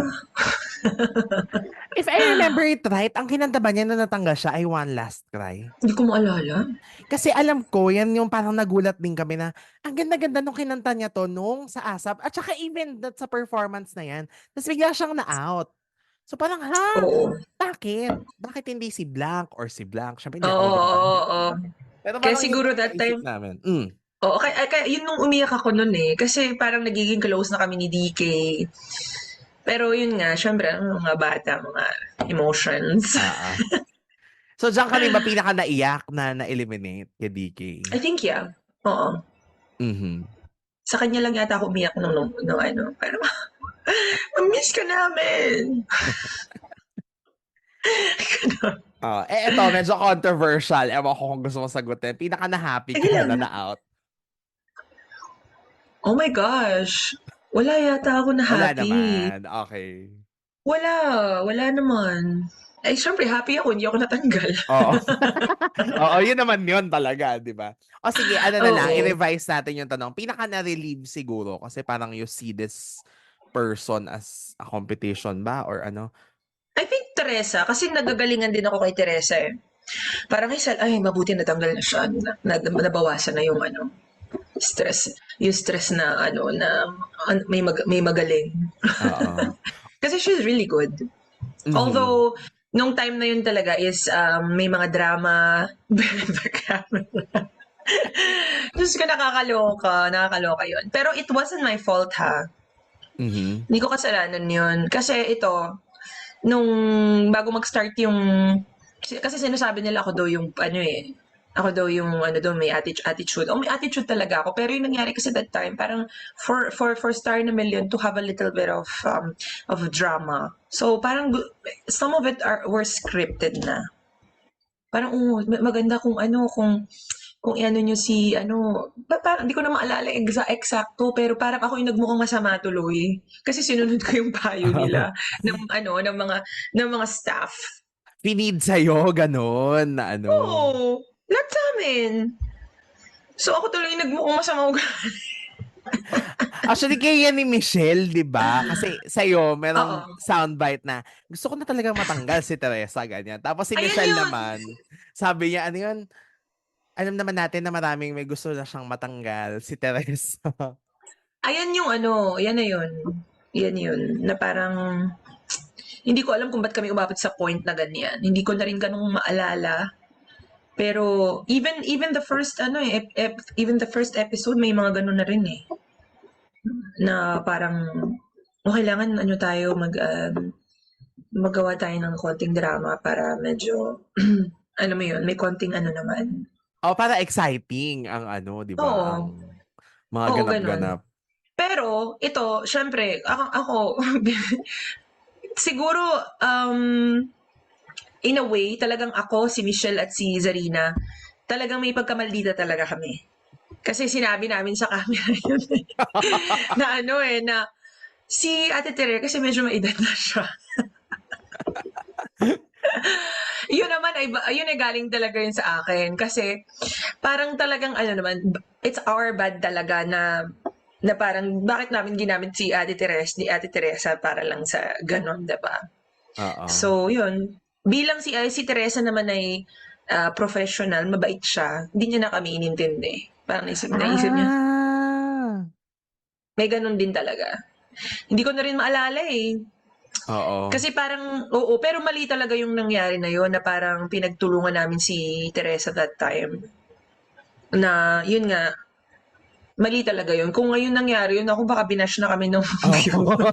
If I remember it right, ang kinanta ba niya na natanggal siya ay One Last Cry. Hindi ko maalala. Kasi alam ko, yan yung parang nagulat din kami na ang ganda-ganda nung kinanta niya to nung sa ASAP at saka even that sa performance na yan. Tapos bigla siyang na-out. So parang, ha? Oo. Bakit? Bakit hindi si Blank or si Blank? Siyempre hindi ako Oo, magaling oo, magbida. oo. Pero Kaya parang yun siguro yung that naisip time, namin. oo, kaya yun nung umiyak ako nun eh. Kasi parang nagiging close na kami ni DK. Pero yun nga, syempre, ang mga bata, mga emotions. Ah. So diyan ka rin ba pinaka naiyak na na-eliminate kay DK? I think, yeah. Oo. Mhm. Sa kanya lang yata ako umiyak nung ano. Pero, miss ka namin. Eto, medyo controversial. Ewan ko kung gusto mo sagutin. Pinaka na-happy Sige ka lang. na na-out? Oh my gosh. Wala yata ako na Wala happy. naman. Okay. Wala naman. Eh, syempre, happy ako, hindi ako natanggal. Oo. Oo, yun naman yun talaga, di ba? O sige, ano na lang, Oo. i-revise natin yung tanong. Pinaka na-relieve siguro kasi parang you see this person as a competition ba or ano? I think Teresa, kasi nagagalingan din ako kay Teresa eh. Parang ay, mabuti natanggal na siya. Nabawasan na yung ano, stress. Yung stress na ano, na may magaling. Oo. Kasi she's really good. Mhm. Although, nung time na yun talaga is may mga drama behind the camera. Diyos ko, nakakaloka yun. Pero it wasn't my fault ha. Mhm. Hindi ko kasalanan yun. Kasi ito, nung bago mag-start yung, kasi sinasabi nila ako daw yung, ano eh, ako daw yung, ano daw, may attitude. Oh, may attitude talaga ako. Pero yung nangyari kasi that time, parang for Star na Million to have a little bit of drama. So, parang, some of it were scripted na. Parang, maganda kung ano, kung ano nyo si, ano, parang hindi ko na maalala eksakto, pero parang ako yung nagmukhang masama tuloy. Kasi sinunod ko yung payo nila ng mga staff. Pinid sa'yo, ganun, na ano. Oo, lahat sa amin. So ako tuloy yung nagmukhang masama ugali. Actually, kaya ni Michelle, di ba? Kasi sa'yo, merong Oo. soundbite na gusto ko na talagang matanggal si Teresa, ganyan. Tapos si Ayun Michelle yun. naman, sabi niya, ano yun? alam naman natin na maraming may gusto na siyang matanggal, si Teresa. Ayan yung ano, yan na yun. Yan yun, na parang hindi ko alam kung ba't kami umabot sa point na ganyan. Hindi ko na rin ganung maalala. Pero even the first ano even the first episode may mga ganun na rin eh. Na parang kailangan ano tayo magawa tayo ng konting drama para medyo alam mo yun, may konting ano naman. Oh, para exciting ang ano, 'di ba? Oo, Ang mga oo ganun. ganap-ganap. Pero ito, syempre, ako siguro in a way, talagang ako, si Michelle at si Zarina, talagang may pagkamaldita talaga kami. Kasi sinabi namin sa camera yun na ano na si Ate Tere kasi medyo maedad na siya. Yun naman yun ay galing talaga yun sa akin kasi parang talagang ano naman, it's our bad talaga na parang bakit namin ginamit si Ate Teresa para lang sa ganon, diba? Oo. So, yun. Bilang si Teresa naman ay professional, mabait siya, hindi niya na kami inintindi. Parang naisip niya, Ah. may ganun din talaga. Hindi ko na rin maalala eh. Oo. Kasi parang, oo, pero mali talaga yung nangyari na yun na parang pinagtulungan namin si Teresa that time. Na, yun nga, mali talaga yun. Kung ngayon nangyari yun, ako baka binash na kami ng view. Oo.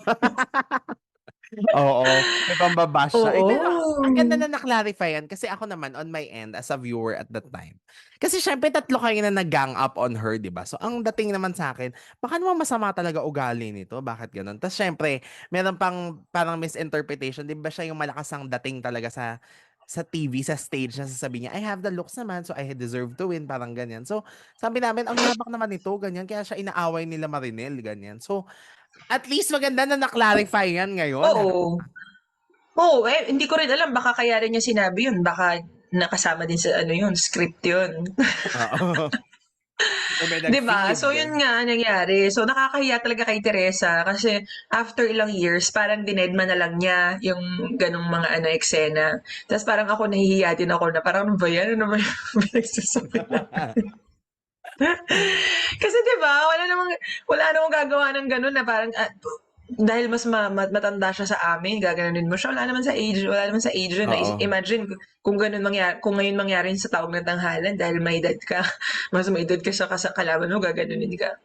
Oo, may pambabash siya. Eh, pero ang ganda Oo. na na-clarify yan kasi ako naman on my end as a viewer at that time. Kasi syempre tatlo kayo na nag-gang up on her, 'di ba? So ang dating naman sa akin, baka naman masama talaga ugali nito. Bakit ganun? Tapos syempre, meron pang parang misinterpretation, 'di ba siya yung malakas ang dating talaga sa TV, sa stage na sasabihin niya, I have the looks naman, so I deserve to win, parang ganyan. So, sabi namin, ang yabang naman nito, ganyan, kaya siya inaaway nila Marinel, ganyan. So, at least maganda na na-clarify yan ngayon, ha? Oo. Oo, hindi ko rin alam baka kaya rin niya sinabi yun, baka nakasama din sa ano yun, script yun. Oo. Or may 'Di ba? nag-feed. So yun nga nangyari. So nakakahiya talaga kay Teresa kasi after ilang years parang dinedma na lang niya yung ganong mga ano eksena. Tapos parang ako nahihiya din ako na parang ano ba yan? Ano ba yung pinagsasabi na? Kasi 'di ba, wala namang gagawa ng gano'n na parang dahil mas matanda siya sa amin, gaganunin mo siya. Wala naman sa age yun. Oo. Imagine kung ganun kung ngayon mangyari sa tawag ng tanghalan dahil may edad ka, mas may edad ka sa kalaban mo, gaganunin ka.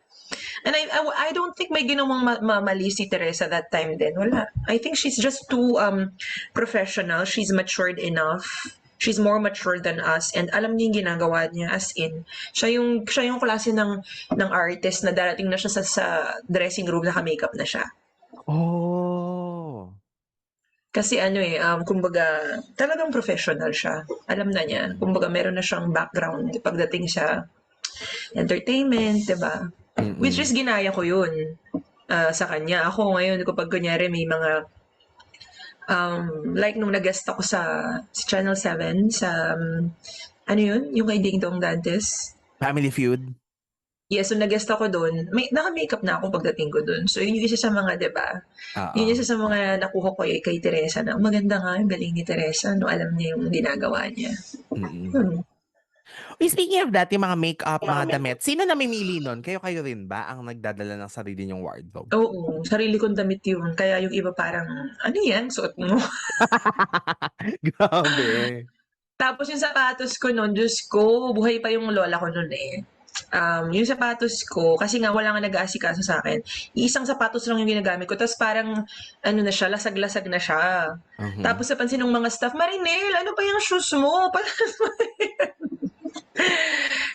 And I don't think may ginawang mali si Teresa that time din. Wala. I think she's just too professional. She's matured enough. She's more mature than us and alam niya yung ginagawa niya as in siya yung klase ng artist na darating na siya sa dressing room naka-makeup na siya. Oh. Kasi ano kumbaga talagang professional siya. Alam na niya. Kumbaga meron na siyang background pagdating sa entertainment, 'di ba? Which Mm. is ginaya ko 'yun sa kanya. Ako ngayon kapag kunyari may mga like nung nag-guest ako sa Channel 7 sa ano 'yun, yung kay Ding Dong Dantes. Family Feud. Yes, so nag-guest ako doon. Naka-makeup na ako pagdating ko doon. So yun yung isa sa mga, 'di ba? Yun yung Oo. isa sa mga nakuha ko kay Teresa na maganda nga, ang galing ni Teresa, no, alam niya yung ginagawa niya. Mm. Hmm. Uy, speaking of that, yung mga makeup, mga damit, sino namimili nun? Kayo rin ba ang nagdadala ng sarili niyong wardrobe? Oo, sarili kong damit yun. Kaya yung iba parang, ano yan, suot mo? Grabe. Tapos yung sapatos ko nun, Diyos ko, buhay pa yung lola ko nun eh. Yung sapatos ko, kasi nga wala nga nag-aasikaso sa akin, isang sapatos lang yung ginagamit ko, tapos parang, ano na siya, lasag-lasag na siya. Mhm. Tapos napansin ng mga staff, Marinel, ano pa yung shoes mo?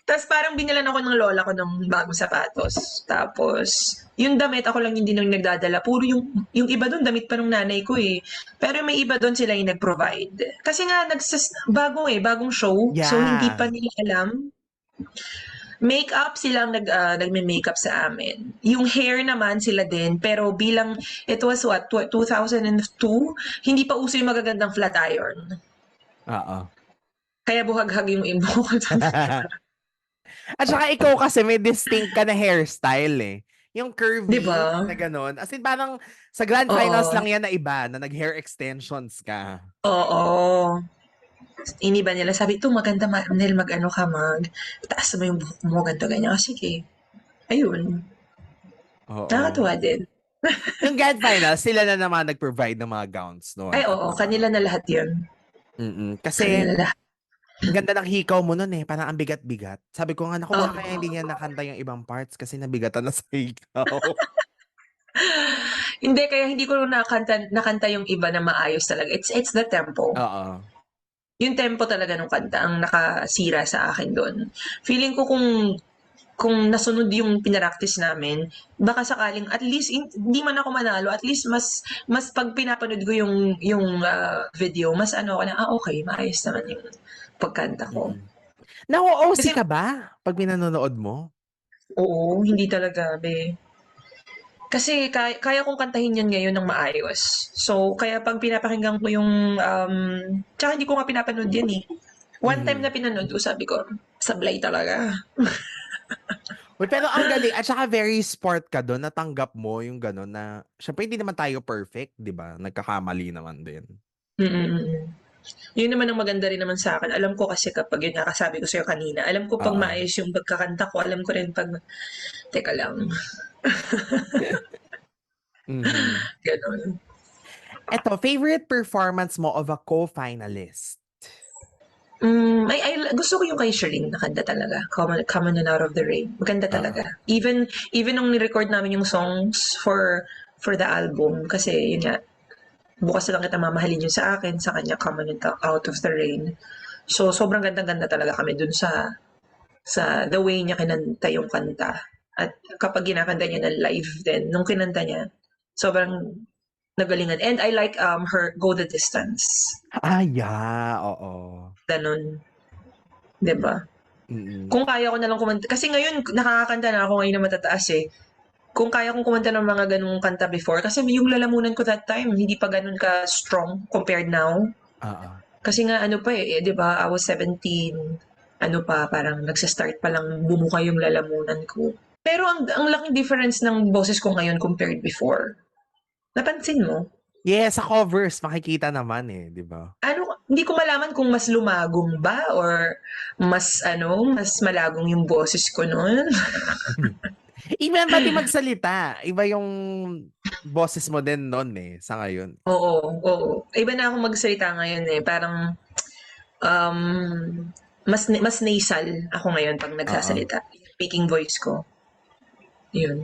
Tapos parang binilan ako ng lola ko ng bagong sapatos. Tapos, yung damit, ako lang hindi nung nagdadala. Puro yung iba doon, damit pa ng nanay ko eh. Pero may iba doon sila yung nag-provide. Kasi nga, bagong show. So, hindi pa Yeah. nila alam. Makeup silang nagme-makeup sa amin. Yung hair naman sila din, pero bilang, it was what, 2002? Hindi pa uso yung magagandang flat iron. Oo. Kaya buhaghag yung imbo ko talaga. At saka ikaw kasi may distinct ka na hairstyle eh. Yung Di ba? curvy na gano'n. As in parang sa grand finals Oo. lang yan na iba, na nag-hair extensions ka. Oo. iniba nila. Sabi, ito maganda, Nel, mag-ano ka, taas mo yung buhok mo, ganito, ganyan. Sige. Ayun. Oo. Nakakatuwa din. Yung grand final, sila na naman nag-provide ng mga gowns Ay, noon at oo, mga kanila na lahat yun. Kasi Kanila na lahat. ang ganda ng hikaw mo nun eh, parang ang bigat-bigat. Sabi ko nga, naku, baka kaya Oo. hindi niya nakanta yung ibang parts kasi nabigatan na sa hikaw. Hindi, kaya hindi ko nakanta yung iba na maayos talaga. It's the tempo. Oo. Yung tempo talaga ng kanta ang nakasira sa akin doon. Feeling ko kung nasunod yung pinaraktis namin, baka sakaling at least hindi man ako manalo, at least mas pag pinapanood ko yung video, mas ano ako na okay, maayos naman yung pagkanta ko. Na-OC Kasi ka ba pag pinanonood mo? oo, hindi talaga be. Kasi kaya kong kantahin yan ngayon ng maayos. So, kaya pag pinapakinggan ko tsaka hindi ko nga pinapanood yan eh. One time na Mhm. pinanood ko, sabi ko, sablay talaga. Uy, pero ang galing at saka very sport ka doon, natanggap mo yung gano'n na syempre hindi naman tayo perfect, 'di ba? Nagkakamali naman din. Mm. Yun naman ang maganda rin naman sa akin. Alam ko kasi kapag yun nga kasabi ko sa'yo kanina, alam ko pag Oo. maayos yung pagkakanta ko, alam ko rin pag, teka lang, Mhm. gano'n. Eto, favorite performance mo of a co-finalist? Gusto ko yung kay Shireen na kanta talaga, Common and Out of the Rain. Maganda Oo. talaga. Even nung ni-record namin yung songs for the album, kasi yun nga, bukas na lang kita mamahalin yun sa akin, sa kanya Common and Out of the Rain. So, sobrang ganda-ganda talaga kami dun sa the way niya kinanta yung kanta. At kapag ginakanta niya ng live din, nung kinanta niya, sobrang nagalingan. And I like her Go the Distance. Ah, yeah, oo. Ganon. 'Di ba? Mm. Kung kaya ko na lang kumanta, kasi ngayon nakakakanta na ako ngayon na matataas eh. Kung kaya kong kumanta ng mga ganung kanta before, kasi yung lalamunan ko that time, hindi pa ganun ka strong compared now. Oo. Kasi nga ano pa eh, 'di ba? I was 17. Ano pa, parang nagsa-start pa lang bumuka yung lalamunan ko. Pero ang laking difference ng boses ko ngayon compared before. Napansin mo? Yeah, sa covers makikita naman eh, 'di ba? Hindi ko malaman kung mas lumagong ba or mas malagong yung boses ko noon. Iba pati magsalita, iba yung boses mo din no'n eh, sa ngayon. Oo, oo. Iba na akong magsalita ngayon eh. Parang um, mas nasal ako ngayon pag Oo. nagsasalita. Speaking voice ko. Yun.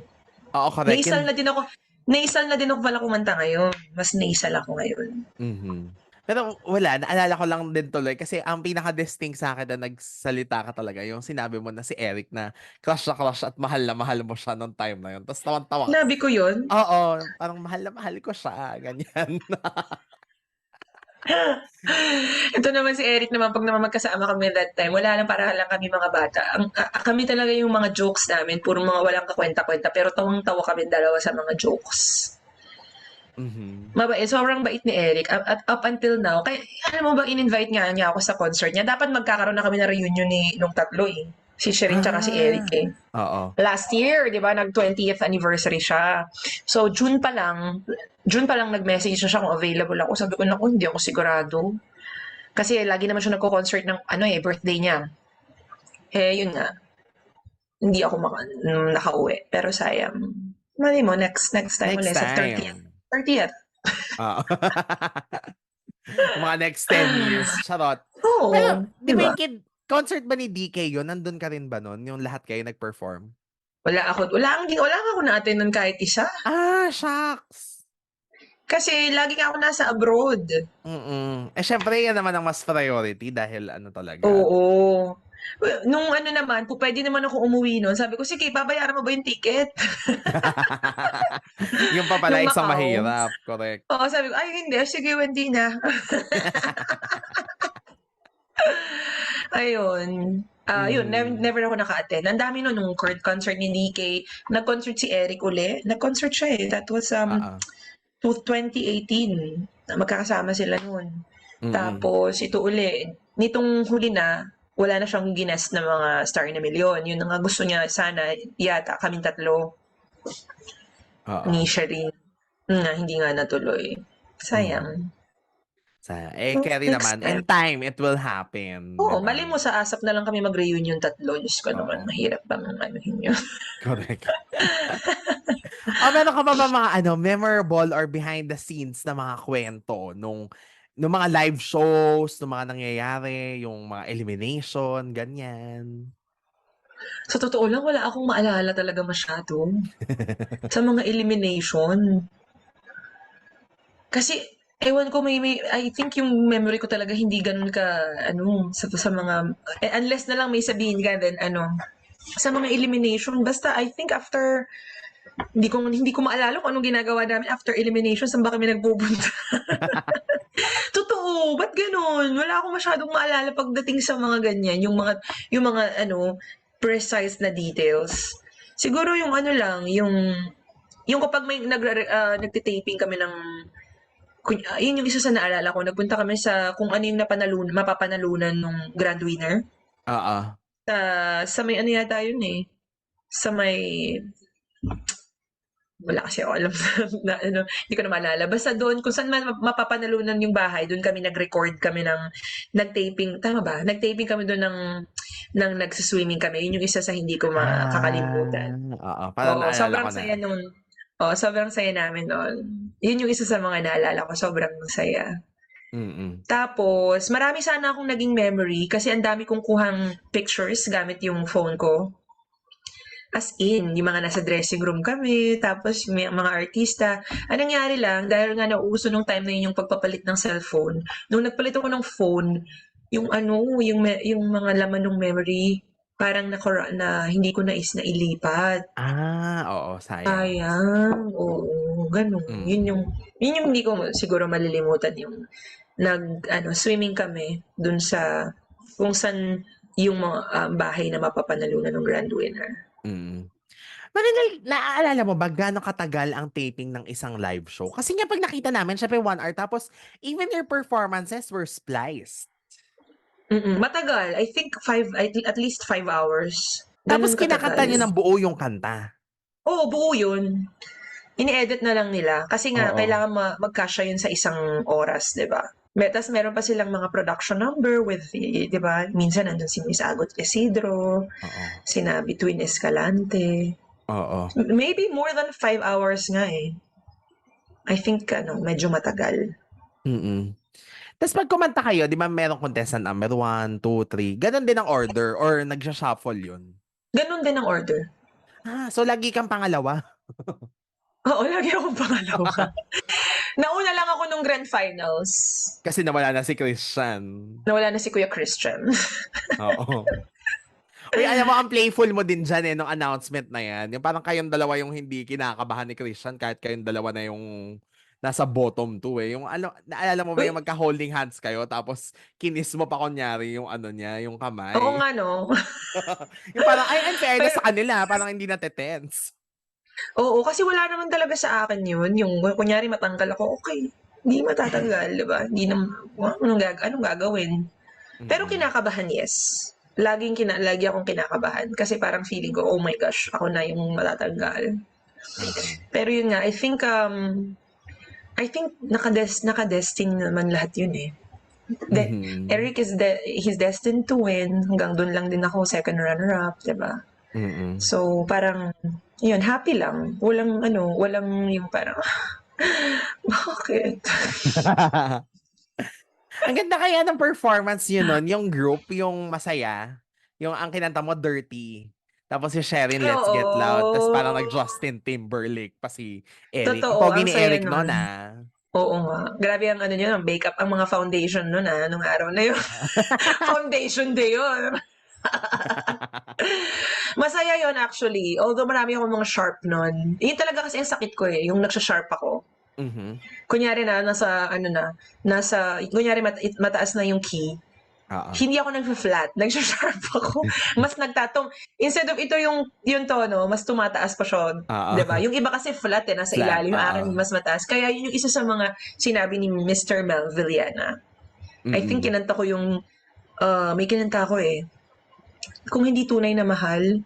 Oo, correct Nasal yun. na din ako. Nasal na din ako pala kumanta ngayon. Mas nasal ako ngayon. Mhm. Pero wala, naalala ko lang din tuloy kasi ang pinaka-distinct sa'kin na nagsalita ka talaga yung sinabi mo na si Eric na crush at mahal na mahal mo siya nung time na yun. Ta's tawan-tawa Sinabi ko yun. oo, parang mahal na mahal ko siya, ganyan. Ito naman si Eric naman, pag naman magkasama kami that time, wala lang, para lang kami mga bata. Kami talaga yung mga jokes namin, puro mga walang kakwenta-kwenta, pero tawang-tawa kami dalawa sa mga jokes. Mhm. Mabait, sobrang bait ni Eric. At up until now, kaya alam mo ba, in-invite nga niya ako sa concert niya. Dapat magkakaroon na kami ng reunion nung tatlo eh. Si Sherin tsaka si Eric Ah, eh. oo. Last year, di ba, nag-20th anniversary siya. So, June pa lang nag-message na siya kung available ako. Sabi ko, naku, hindi ako sigurado. Kasi lagi naman siya nagko-concert ng birthday niya. Yun nga, hindi ako nakauwi. Pero sayang. Mali mo, next time Next ulit sa 30th. time. 30th. Oo. Mga next 10 years, charot. Pero, Oo, di di ba ba? yung concert ba ni DK yun? Nandun ka rin ba nun? Yung lahat kayo nag-perform? Wala nga ako na-attend nun kahit isa. Ah, shucks. Kasi lagi nga ako nasa abroad. Syempre yan naman ang mas priority dahil ano talaga. Oo. Nung ano naman, pwede naman ako umuwi nun. Sabi ko, sige, babayaran mo ba yung ticket? Yung pa pala Nung isang Macau. mahirap, correct. Oo, sabi ko, ay hindi, sige, hindi na. Ayun. Yun, Mhm. never ako naka-attend. Ang dami nun, nung concert ni DK, nag-concert si Eric uli. Nag-concert siya eh. That was Oo. 2018. Magkakasama sila nun. Mm. Tapos, ito uli, nitong huli na, wala na siyang ginest na mga Star na Milyon. Yun ang nga gusto niya sana, yata, kaming tatlo, ni Oo. Shireen. Hindi nga natuloy. Mhm. Sayang. Carry Next naman. In time. time, it will happen. Oo, Diba? mali mo sa ASAP na lang kami mag-reunion tatlo. Diyos ko naman, Oo. mahirap bang anuhin yun. Correct. Meron ka pa ba mga memorable or behind the scenes na mga kwento nung mga live shows, nung mga nangyayari, yung mga elimination, ganyan? Sa totoo lang, wala akong maalala talaga masyado. Sa mga elimination. Kasi, ewan ko, I think yung memory ko talaga hindi ganun ka, sa mga, unless na lang may sabihin ka, then sa mga elimination, basta I think after, hindi ko maalala kung anong ginagawa namin after elimination, saan ba kami nagpupunta. Totoo, ba't ganun? Wala akong masyadong maalala pagdating sa mga ganyan, yung mga precise na details. Siguro yung lang, yung kapag may nagtitaping kami ng, yun yung isa sa naalala ko, nagpunta kami sa kung ano yung mapapanalunan ng grand winner. Oo. Sa may yata yun eh, sa may, wala kasi ako alam na hindi ko na maalala. Basta doon, kung saan man mapapanalunan yung bahay, doon kami nag-record kami nag-taping, tama ba? Nag-taping kami doon ng nagsiswimming kami. Yun yung isa sa hindi ko makakalimutan. Oo. Parang Oo, naalala sobrang ko na. saya nun. Oo, sobrang saya namin noon. Yun yung isa sa mga naalala ko, sobrang saya. Mm. Tapos, marami sana akong naging memory kasi ang dami kong kuhang pictures gamit yung phone ko. As in, yung mga nasa dressing room kami, tapos may mga artista. Ang nangyari lang, dahil nga nauuso nung time na yun yung pagpapalit ng cellphone, nung nagpalit ako ng phone, yung mga laman ng memory, parang na hindi ko nailipat. Oo, sayang. Sayang, oo, ganun. Mm. Yun yung hindi ko siguro malilimutan yung swimming kami dun sa kung saan yung mga bahay na mapapanalunan ng grand winner. Mm. Naaalala mo ba gaano katagal ang taping ng isang live show? Kasi nga pag nakita namin, syempre 1 hour, tapos even your performances were spliced. Matagal. I think at least 5 hours. Tapos Ganun kinakanta katagal. niyo ng buo yung kanta. Oo, buo yun. Ini-edit na lang nila. Kasi nga, Oo. kailangan magkasya yun sa isang oras, di ba? Tapos meron pa silang mga production number with, di ba? Minsan nandun si Miss Agot Isidro, Oo. sina Between Escalante. Oo. Maybe more than 5 hours nga eh. I think, medyo matagal. Mm. Tapos pag kumanta kayo, di ba merong contestant number 1, 2, 3. Ganon din ang order or nagsha-shuffle yun? Ganun din ang order. So lagi kang pangalawa? Oo, lagi akong pangalawa. Nauna lang ako nung grand finals. Kasi nawala na si Christian. Nawala na si Kuya Christian. Oo. Uy, alam mo, ang playful mo din dyan nung announcement na yan. Yung parang kayong dalawa yung hindi kinakabahan ni Christian kahit kayong dalawa na yung nasa bottom 2 eh. Naalala mo ba Uy, yung magka-holding hands kayo tapos kinis mo pa kunyari yung niya, yung oo kamay. nga no. Yung parang, ay, unfairness Pero, sa kanila, parang hindi na tense. oo, kasi wala naman talaga sa akin yun. Yung, kunyari matanggal ako, okay. Hindi matatanggal, di ba? Hindi na, anong gagawin? Pero Mm-mm. kinakabahan, yes. Lagi akong kinakabahan. Kasi parang feeling ko, oh my gosh, ako na yung matatanggal. Mm-mm. Pero yun nga, I think nakadestiny naman lahat yun eh. Mhm. Eric he's destined to win. Hanggang doon lang din ako, second runner-up, diba? Mm. So, parang, yun, happy lang. Walang yung parang, bakit? Ang ganda kaya ng performance yun nun, yung group, yung masaya, yung ang kinanta mo, Dirty. Tapos si Sherin, Ay, Let's Get Loud. Tapos parang oo. nag-Justin Timberlake pa si Eric. Ang Totoo, pogi ang ni saya Eric noon nun. ah. Oo nga. Grabe ang yun, ang makeup, ang mga foundation nun nung araw na yun. Foundation day yun. Masaya yon actually. Although marami akong mga sharp nun. Yun talaga kasi ang sakit ko eh, yung nagsha-sharp ako. Mhm. Kunyari kunyari mataas na yung key, Oo. hindi ako nag-flat, nagsha-sharp ako. Mas instead of ito yung tono, mas tumataas pa siya, Oo. 'di ba? Yung iba kasi flat nasa Flat. ilalim, yung Oo. akin mas mataas. Kaya yun yung isa sa mga sinabi ni Mr. Mel Villana. I think Mm-mm. kinanta ko may kinanta ko eh. Kung hindi tunay na mahal,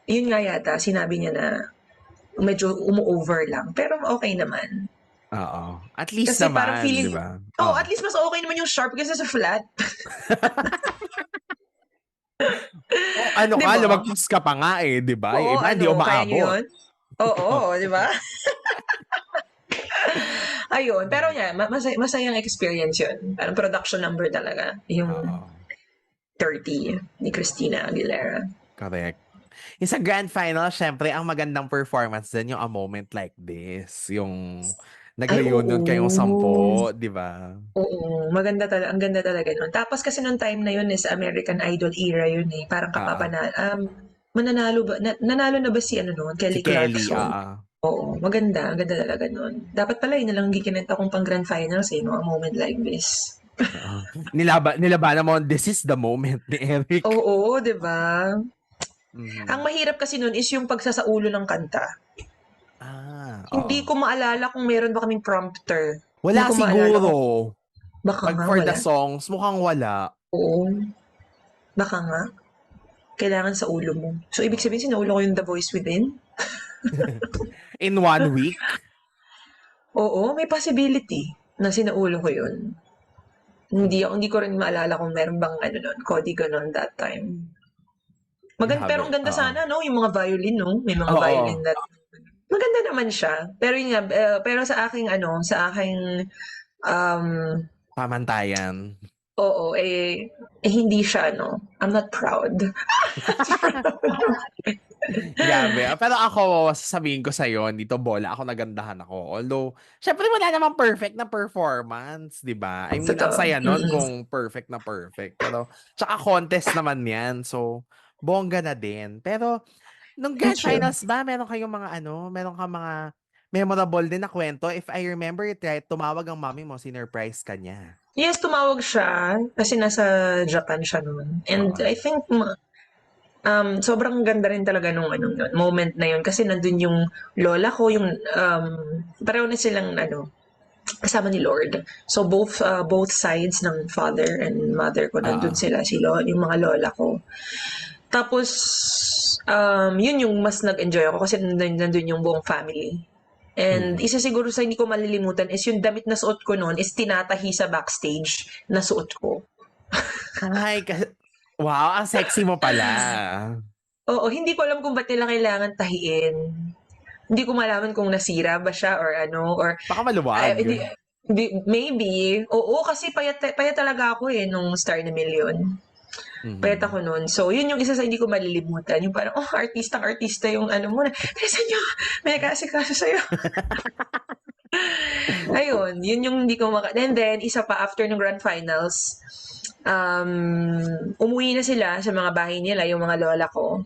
yun nga yata, sinabi niya na medyo umu-over lang. Pero okay naman. Oo. At least Kasi parang naman, 'di feeling, ba? oh, Oo. at least mas okay naman yung sharp kaysa sa flat. O ano 'Di ka, ba? lumagpas ka pa nga, eh, 'di ba? Yung Oo, iba hindi ano, kaya niyo umaabot. yun? Oo, 'di ba? Ayun, pero Hmm, yeah, masayang experience yun. Parang production number talaga, yung oo, 30 ni Christina Aguilera. correct. Yung sa grand final, syempre ang magandang performance din yung A Moment Like This, yung Ay, nag-reunion kayong oo. 10, 'di ba? Oo, maganda talaga, ang ganda talaga nun. Tapos kasi nung time na yun is American Idol era yun eh. Parang Oo. mananalo ba, nanalo na ba si ano nun, Si Kelly Kelly, Clarkson? oo. Oo, maganda, ang ganda talaga nun. Dapat pala yun na lang gikinenta kong pang grand finals eh, no? A moment like this. Oo. Nilabanan mo, this is the moment ni Eric. Oo, 'di ba? Ang Mhm. mahirap kasi nun is yung pagsasaulo ng kanta. Hindi Oo. ko maalala kung meron ba kaming prompter. Hindi Wala ko maalala siguro. kung baka 'Pag nga for the wala. songs, mukhang wala. Oo, baka nga. Kailangan sa ulo mo. So, ibig Oo. sabihin, sinaulo ko yung The Voice Within? In 1 week? Oo, may possibility na sinaulo ko yun. Hmm, Hindi ko rin maalala kung meron bang ano nun, código nun that time. Pero ang grabe, ganda oo. sana, no? Yung mga violin, no? May mga violin Oo, that maganda naman siya. Pero yun nga, pero sa aking, um, pamantayan. oo, hindi siya, no? I'm not proud. Grabe. Pero ako, sasabihin ko sa'yo, dito bola, ako nagandahan ako. Although, syempre wala namang perfect na performance, di ba? I mean, ang Totoo. saya nun Mm-mm. kung perfect na perfect. Pero, tsaka contest naman yan. So, bongga na din. Pero, nung grand Thank you. finals ba, meron kang mga memorable din na kwento? If I remember it right, tumawag ang mami mo, sinurprise ka niya. Yes, tumawag siya kasi nasa Japan siya noon. And Oo. I think sobrang ganda rin talaga nung ano yun, moment na yun kasi nandun yung lola ko, yung pareho na silang ano, kasama ni Lord. So both sides ng father and mother ko Oo. nandun sila, yung mga lola ko. Tapos yun yung mas nag-enjoy ako kasi nandun yung buong family. And Mm. isa siguro sa hindi ko malilimutan is yung damit na suot ko noon is tinatahi sa backstage na suot ko. Ay, wow, ang sexy mo pala. Oo, hindi ko alam kung ba't nila kailangan tahiin. Hindi ko malaman kung nasira ba siya or ano, or Baka maluwag. maybe. Oo, kasi payat talaga ako eh nung Star na Million. Payat Mhm. ako noon. So, yun yung isa sa hindi ko malilimutan. Yung parang, oh, artistang-artista yung ano mo na. Bilisan nyo! May kaso sa'yo. Ayun, yun yung hindi ko And then, isa pa, after ng grand finals, umuwi na sila sa mga bahay nila, yung mga lola ko.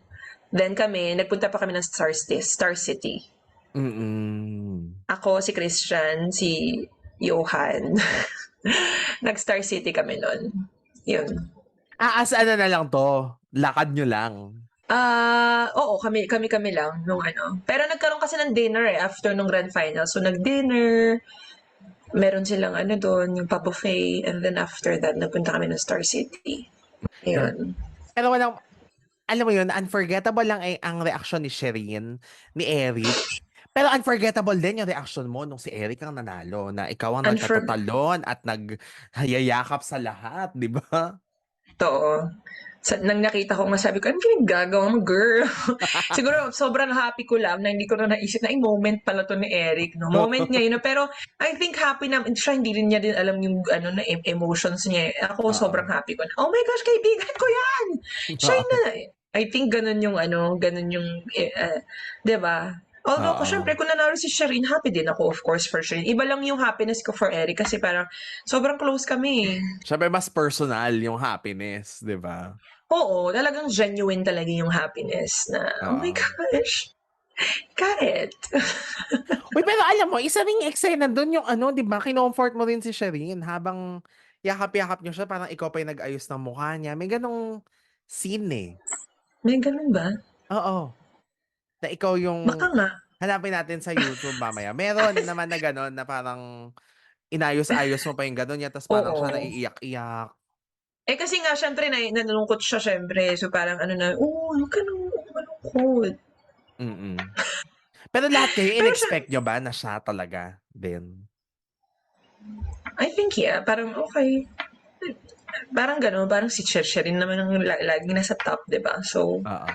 Then nagpunta pa kami ng Star City. Mm. Ako, si Christian, si Johan. Nag-Star City kami nun. Yun. As ano na lang 'to, lakad niyo lang? Oo, kami lang nung ano. Pero nagkaroon kasi ng dinner after nung grand final. So nag-dinner, meron silang ano doon, yung pa-buffet, and then after that nagpunta kami ng Star City. Ayun. Pero walang alam mo yun, unforgettable lang, ang reaksyon ni Shireen, ni Eric. Pero unforgettable din yung reaksyon mo nung si Eric ang nanalo, na ikaw ang Unfor nagtatatalon at naghayayakap sa lahat, 'di ba? Totoo. Nang nakita ko nga sabi ko, "Ano pinaggagawa mo, girl?" Siguro sobrang happy ko lang na hindi ko na naisip na, "Ay, moment pala 'to ni Eric," 'no? Moment niya yun, pero I think happy na siya, hindi rin niya din alam yung ano na emotions niya, eh. Ako sobrang Oo. happy ko na, "Oh my gosh, kaibigan ko 'yan! Siya yun na." Oo. I think gano'n yung ano, gano'n yung, 'di ba? Although ko Oo. siyempre kung nanalo si Shireen, happy din ako of course for Shireen. Iba lang yung happiness ko for Eric kasi parang sobrang close kami, eh. Siyempre mas personal yung happiness, 'di ba? Oo, talagang genuine talaga yung happiness na, "Oh my Oo. gosh, got it." Uy, pero alam mo, isa ring eksena dun yung ano, 'di ba, kinomfort mo rin si Shireen habang yakap-yakap niyo siya, parang ikaw pa yung nag-ayos ng mukha niya. May ganong scene, eh. May gano'n ba? Oo, na ikaw Baka yung nga. hanapin natin sa YouTube mamaya. Meron naman na gano'n na parang inayos-ayos mo pa yung gano'n niya ta's parang siya Oo. naiiyak-iyak. Kasi nga siyempre nalulungkot siya siyempre, so parang ano na, "Oh, huwag ka ng malungkot." Mm. Pero lahat kayo Pero siya in-expect niyo ba na siya talaga din? I think, yeah, parang okay. Parang gano'n, parang si Cher siya rin naman ang laging nasa top, 'di ba? So, Oo.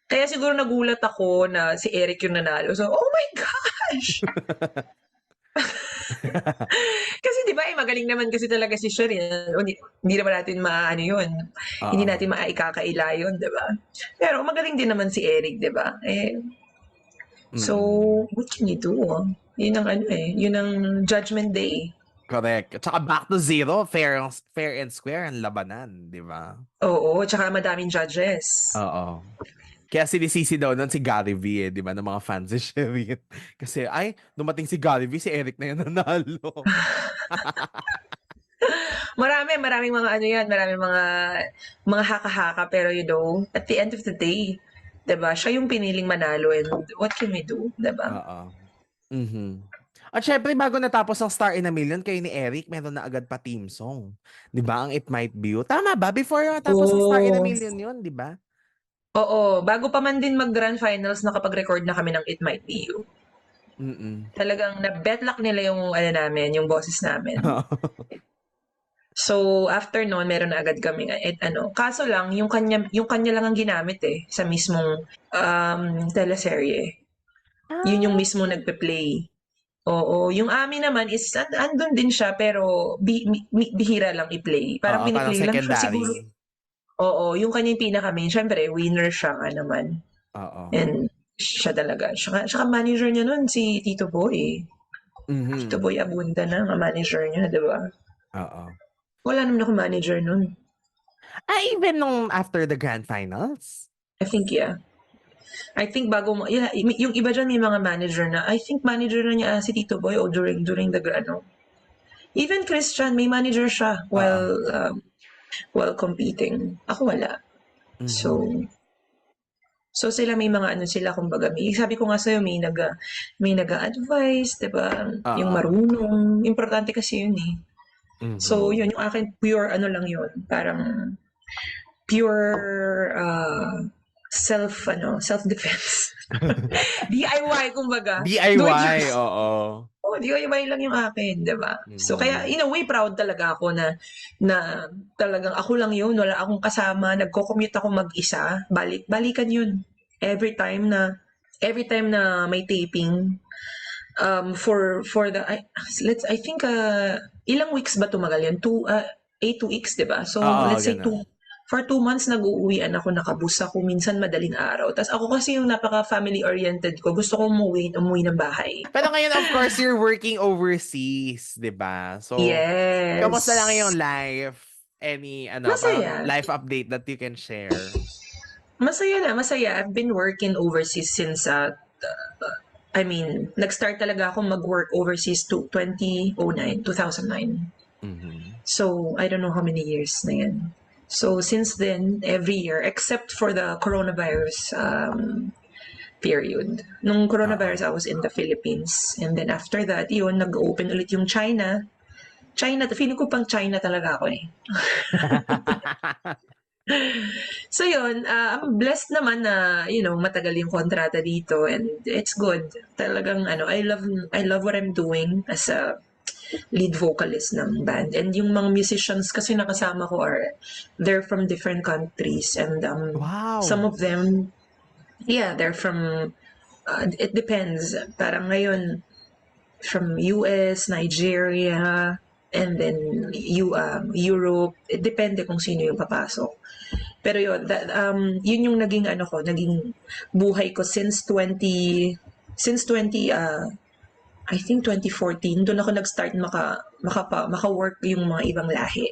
kaya siguro nagulat ako na si Eric yung nanalo. So, oh my gosh! Kasi 'di ba, magaling naman kasi talaga si Cher, eh. Hindi naman natin maano 'yun, hindi Oo. natin maaikakaila 'yun, 'di ba? Pero magaling din naman si Eric, 'di ba? So, Mm. what can you do? 'Yun ang ano, eh, 'yun ang Judgment Day. Correct. At saka back to zero, fair and square ang labanan, di ba? Oo, tsaka madaming judges. Oo. Kaya sinisisi daw nun si Gary V eh, di ba, ng mga fans si Shereen. Kasi, ay, dumating si Gary V, si Eric na yung nanalo. Maraming mga ano 'yan, maraming mga haka-haka, pero at the end of the day, 'di ba, siya yung piniling manalo, and what can we do, 'di ba? Oo. Mhm. At syempre, bago natapos ang Star in a Million, kayo ni Eric, meron na agad pa team song. Di ba? Ang It Might Be You. Tama ba? Before matapos ang Star in a Oo. Million yun, di ba? Oo, bago pa man din mag-grand finals nakapag-record na kami ng It Might Be You. Mm-mm. Talagang na-betluck nila yung ano namin, yung boses namin. So, after no'n meron na agad kaming ano, kaso lang yung kanya lang ang ginamit, eh, sa mismong, teleserye. Yun yung Ah, mismong nagpe-play. Oo, yung amin naman is andun din siya, pero bihira lang i-play. Parang oo, parang pini-play lang siya siguro. secondary. Oo, yung kanya yung pinaka-main. Siyempre, winner siya nga naman. Oo. And siya talaga. Tsaka manager niya nun, si Tito Boy. Tito Mhm. Boy Abunda na, ang manager niya, di ba? Oo. Wala naman ako manager nun. Ah, even nung after the grand finals? I think, yeah. I think yeah, yung iba dyan may mga manager na, I think manager na niya si Tito Boy o during the ano. Even Christian, may manager siya Oo. while competing. Ako wala. So, Mhm. so sila may mga ano sila, kumbaga, sabi ko nga sa'yo, may nag-a-advise, 'di ba? Yung Oo. marunong, importante kasi yun, eh. So, Mhm. yun, yung akin, pure ano lang yun, parang pure self-defense. DIY, kumbaga. Do it DIY, yourself. oo. Oh, DIY lang yung akin, 'di ba? So kaya Mhm. in a way proud talaga ako na talagang ako lang yun, wala akong kasama, nagko-commute ako mag-isa, balikan yun. Every time na every time na may taping, for the I think, ilang weeks ba tumagal yun? 8 weeks, 'di ba? So Oo, let's say gano'n. for 2 months nag-uuwian ako, nakabus ako, minsan madaling araw. Tas ako kasi yung napaka-family oriented ko, gusto ko umuwi ng bahay. Pero ngayon, of course, you're working overseas, 'di ba? So, kamusta lang yung Yes. life? Any, ano, parang Masaya. life update that you can share? Masaya. I've been working overseas since, I mean, nag-start talaga ako mag-work overseas to 2009. Mhm. So, I don't know how many years na yan. So, since then, every year, except for the coronavirus period. Nung Oo. coronavirus, I was in the Philippines. And then after that, yun, nag-open ulit yung China. Feeling ko pang China talaga ako, eh. So yun, I'm blessed naman na, matagal yung kontrata dito, and it's good. Talagang ano, I love what I'm doing as a lead vocalist ng band. And yung mga musicians kasi nakasama ko they're from different countries, and some Wow. of them, yeah, they're from, it depends. Parang ngayon, from US, Nigeria, and then Europe. It depende kung sino yung papasok. Pero yun yung naging buhay ko since 20, I think 2014, doon ako nag-start maka-work yung mga ibang lahi.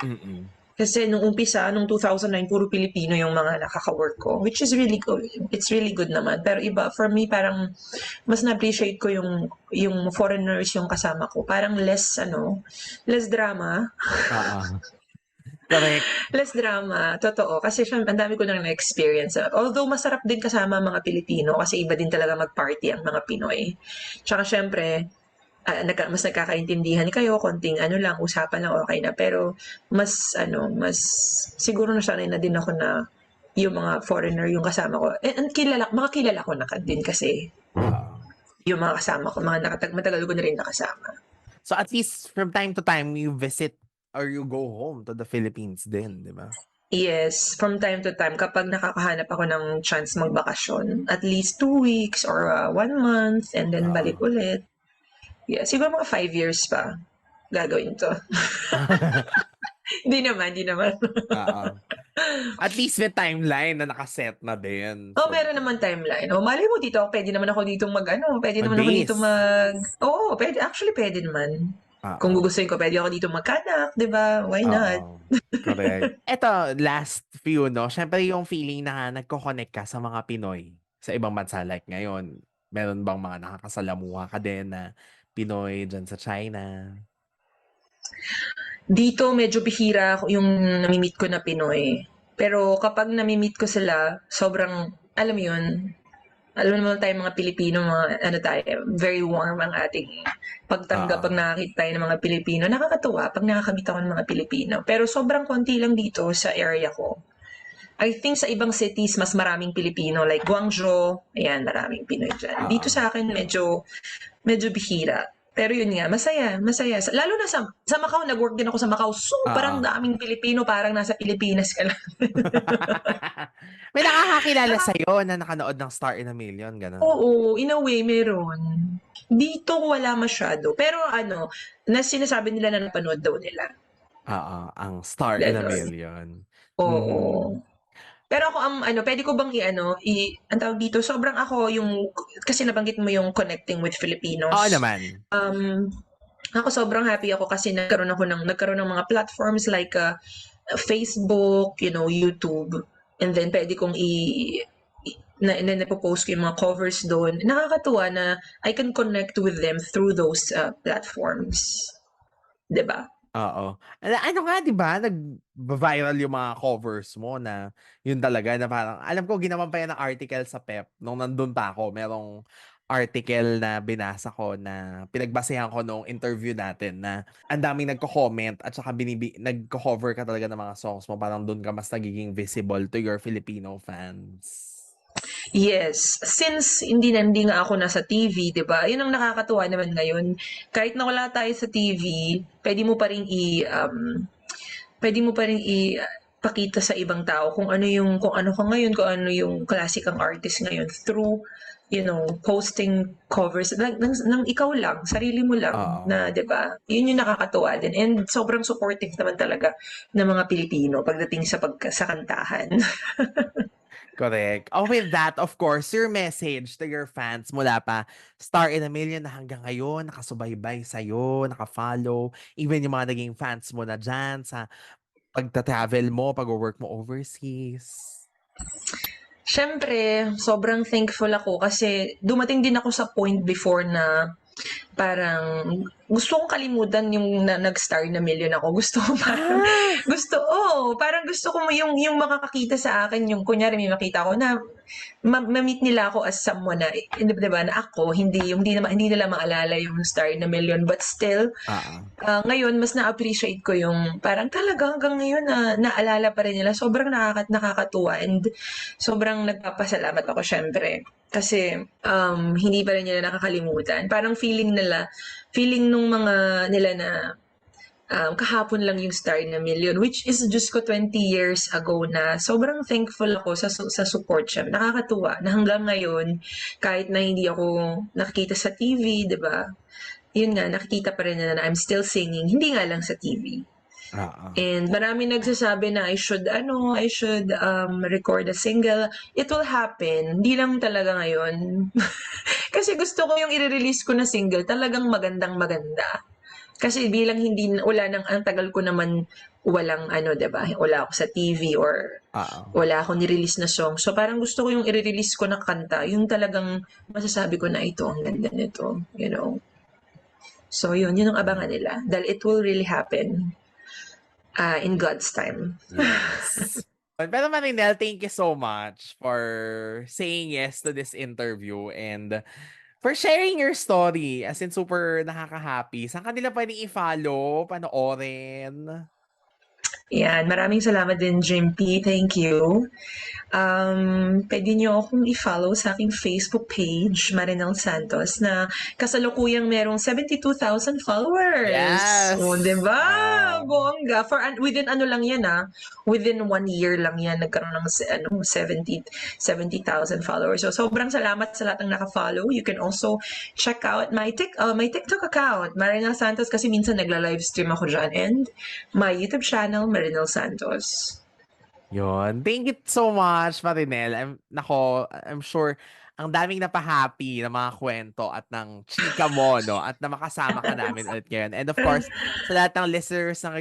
Mm. Kasi nung umpisa, nung 2009, puro Pilipino yung mga nakaka-work ko, which is really good. It's really good naman. Pero iba, for me, parang mas na-appreciate ko yung foreigners yung kasama ko. Parang less drama. Oo. Correct. Less drama, totoo. Kasi ang dami ko nang na-experience. Although masarap din kasama mga Pilipino kasi iba din talaga mag-party ang mga Pinoy. Tsaka syempre, mas nagkakaintindihan kayo, konting ano lang, usapan lang, okay na. Pero mas siguro nasanay na din ako na yung mga foreigner yung kasama ko. And mga kilala ko na din kasi Oo. yung mga kasama ko, matagal ko na rin nakasama. So at least from time to time, you visit or you go home to the Philippines din, di ba? Yes, from time to time kapag nakakahanap ako ng chance magbakasyon, at least 2 weeks or 1 month and then balik Oo. ulit. Yeah, siguro mga 5 years pa gagawin 'to. Hindi naman, hindi naman. Oo. At least may timeline na nakaset na din. Oh, So, meron naman timeline. Oh, malay mo dito puwede naman ako ditong puwede naman ako dito mag-base. oo, puwede actually puwede naman. Kung Oo. gugustuhin ko puwede ako dito magkaanak, 'di ba? Why not? Oo. Correct. Eto, last few, no? Siyempre yung feeling na nagko-connect ka sa mga Pinoy sa ibang bansa. Like ngayon, meron bang mga nakakasalamuha ka din na Pinoy dyan sa China? Dito medyo bihira yung nami-meet ko na Pinoy. Pero kapag nami-meet ko sila, sobrang alam mo 'yun, alam naman tayong mga Pilipino, mga ano tayo, very warm ang ating pagtanggap pag Oo. nakakita tayo ng mga Pilipino. Nakakatuwa pag nakakamit ako ng mga Pilipino. Pero sobrang konti lang dito sa area ko. I think sa ibang cities, mas maraming Pilipino. Like Guangzhou, ayan, maraming Pinoy dyan. Dito Oo. sa akin, medyo bihira. Pero yun nga, masaya, masaya. Lalo na sa Macau, nag-work din ako sa Macau. Oo. Sobrang daming Pilipino, parang nasa Pilipinas ka lang. May nakakakilala sa'yo na nakanood ng Star in a Million, gano'n? Oo, in a way, meron. Dito wala masyado. Pero ano, na sinasabi nila na napanood daw nila. Oo, ang Star in a Ganon. Million. Oo. Pero ako, pwede ko bang ang tawag dito, sobrang ako kasi nabanggit mo yung connecting with Oo Filipinos. naman. Ako sobrang happy ako kasi nagkaroon ng mga platforms like Facebook, YouTube, and then pwede kong napopost ko yung mga covers doon. Nakakatuwa na I can connect with them through those platforms. 'Di ba? Oo. Ano nga 'di ba, nag-viral yung mga covers mo na yun talaga na parang alam ko ginawan pa yan ng article sa PEP nung nandun pa ako. Merong article na binasa ko na pinagbasehan ko nung interview natin na ang daming nagko-comment at saka nagko-cover ka talaga ng mga songs mo. Parang dun ka mas nagiging visible to your Filipino fans. Yes, since hindi nga ako nasa TV, 'di ba? 'Yun ang nakakatuwa naman ngayon. Kahit na wala tayo sa TV, pwede mo pa rin pakita sa ibang tao kung ano ka ngayon, kung ano yung klase kang artist ngayon through posting covers ng ikaw lang, sarili mo lang Oo. na, 'di ba? 'Yun yung nakakatuwa din and sobrang supportive naman talaga ng mga Pilipino pagdating sa kantahan. Correct. Oh, with that, of course, your message to your fans mula pa Star in a Million na hanggang ngayon nakasubaybay sa'yo, naka-follow, even yung mga naging fans mo na dyan sa pagta-travel mo, pag-work mo overseas. Siyempre, sobrang thankful ako kasi dumating din ako sa point before na parang gusto kong kalimutan yung nag-Star na Million ako. Gusto ko parang Ah! parang gusto ko yung makakakita sa akin, yung kunyari may makita ko na ma-meet nila ako as someone na, 'di ba, na ako, hindi nila maalala yung Star na Million, but still, Oo. ngayon mas na-appreciate ko yung parang talaga hanggang ngayon na naalala pa rin nila. Sobrang nakakatuwa and sobrang nagpapasalamat ako siyempre. Kasi hindi pa rin nila nakakalimutan. Parang feeling nung mga nila na kahapon lang yung Star na Million, which is just ko 20 years ago na. Sobrang thankful ako sa support siya. Nakakatuwa na hanggang ngayon, kahit na hindi ako nakikita sa TV, di ba? Yun nga, nakikita pa rin nila na I'm still singing. Hindi nga lang sa TV. Oo. And marami nagsasabi na I should record a single. It will happen. Hindi lang talaga ngayon. Kasi gusto ko yung i-release ko na single talagang magandang maganda. Kasi bilang ang tagal ko naman walang 'di ba? Wala ako sa TV or Oo. wala akong ni-release na song. So parang gusto ko yung i-release ko na kanta, yung talagang masasabi ko na ito ang ganda nito, you know. So yun ang abangan nila. Dahil it will really happen in God's time. Yes. Pero Marinel, thank you so much for saying yes to this interview and for sharing your story. As in, super nakaka-happy. Saan kanila pwedeng i-follow, panoorin? Yan, maraming salamat din, Jimpy. Thank you. Pwede niyo akong i-follow sa aking Facebook page, Marinel Santos, na kasalukuyang merong 72,000 followers. O, Yes! 'di ba? Wow. Bongga. Within ano lang yan, within 1 year lang yan, nagkaroon ng 70,000 followers. So, sobrang salamat sa lahat ng naka-follow. You can also check out my TikTok account, Marinel Santos, kasi minsan nagla-livestream ako dyan. And my YouTube channel, Marinel Santos. Yun. Thank you so much, Marinel. I'm sure ang daming napahappy ng mga kwento at ng chika mo, no? At na makasama ka namin ulit ngayon. And of course, sa lahat ng listeners ng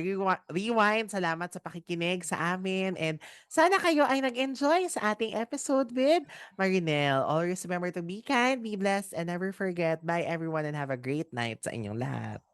Rewind, salamat sa pakikinig sa amin. And sana kayo ay nag-enjoy sa ating episode with Marinel. Always remember to be kind, be blessed, and never forget. Bye everyone and have a great night sa inyong lahat.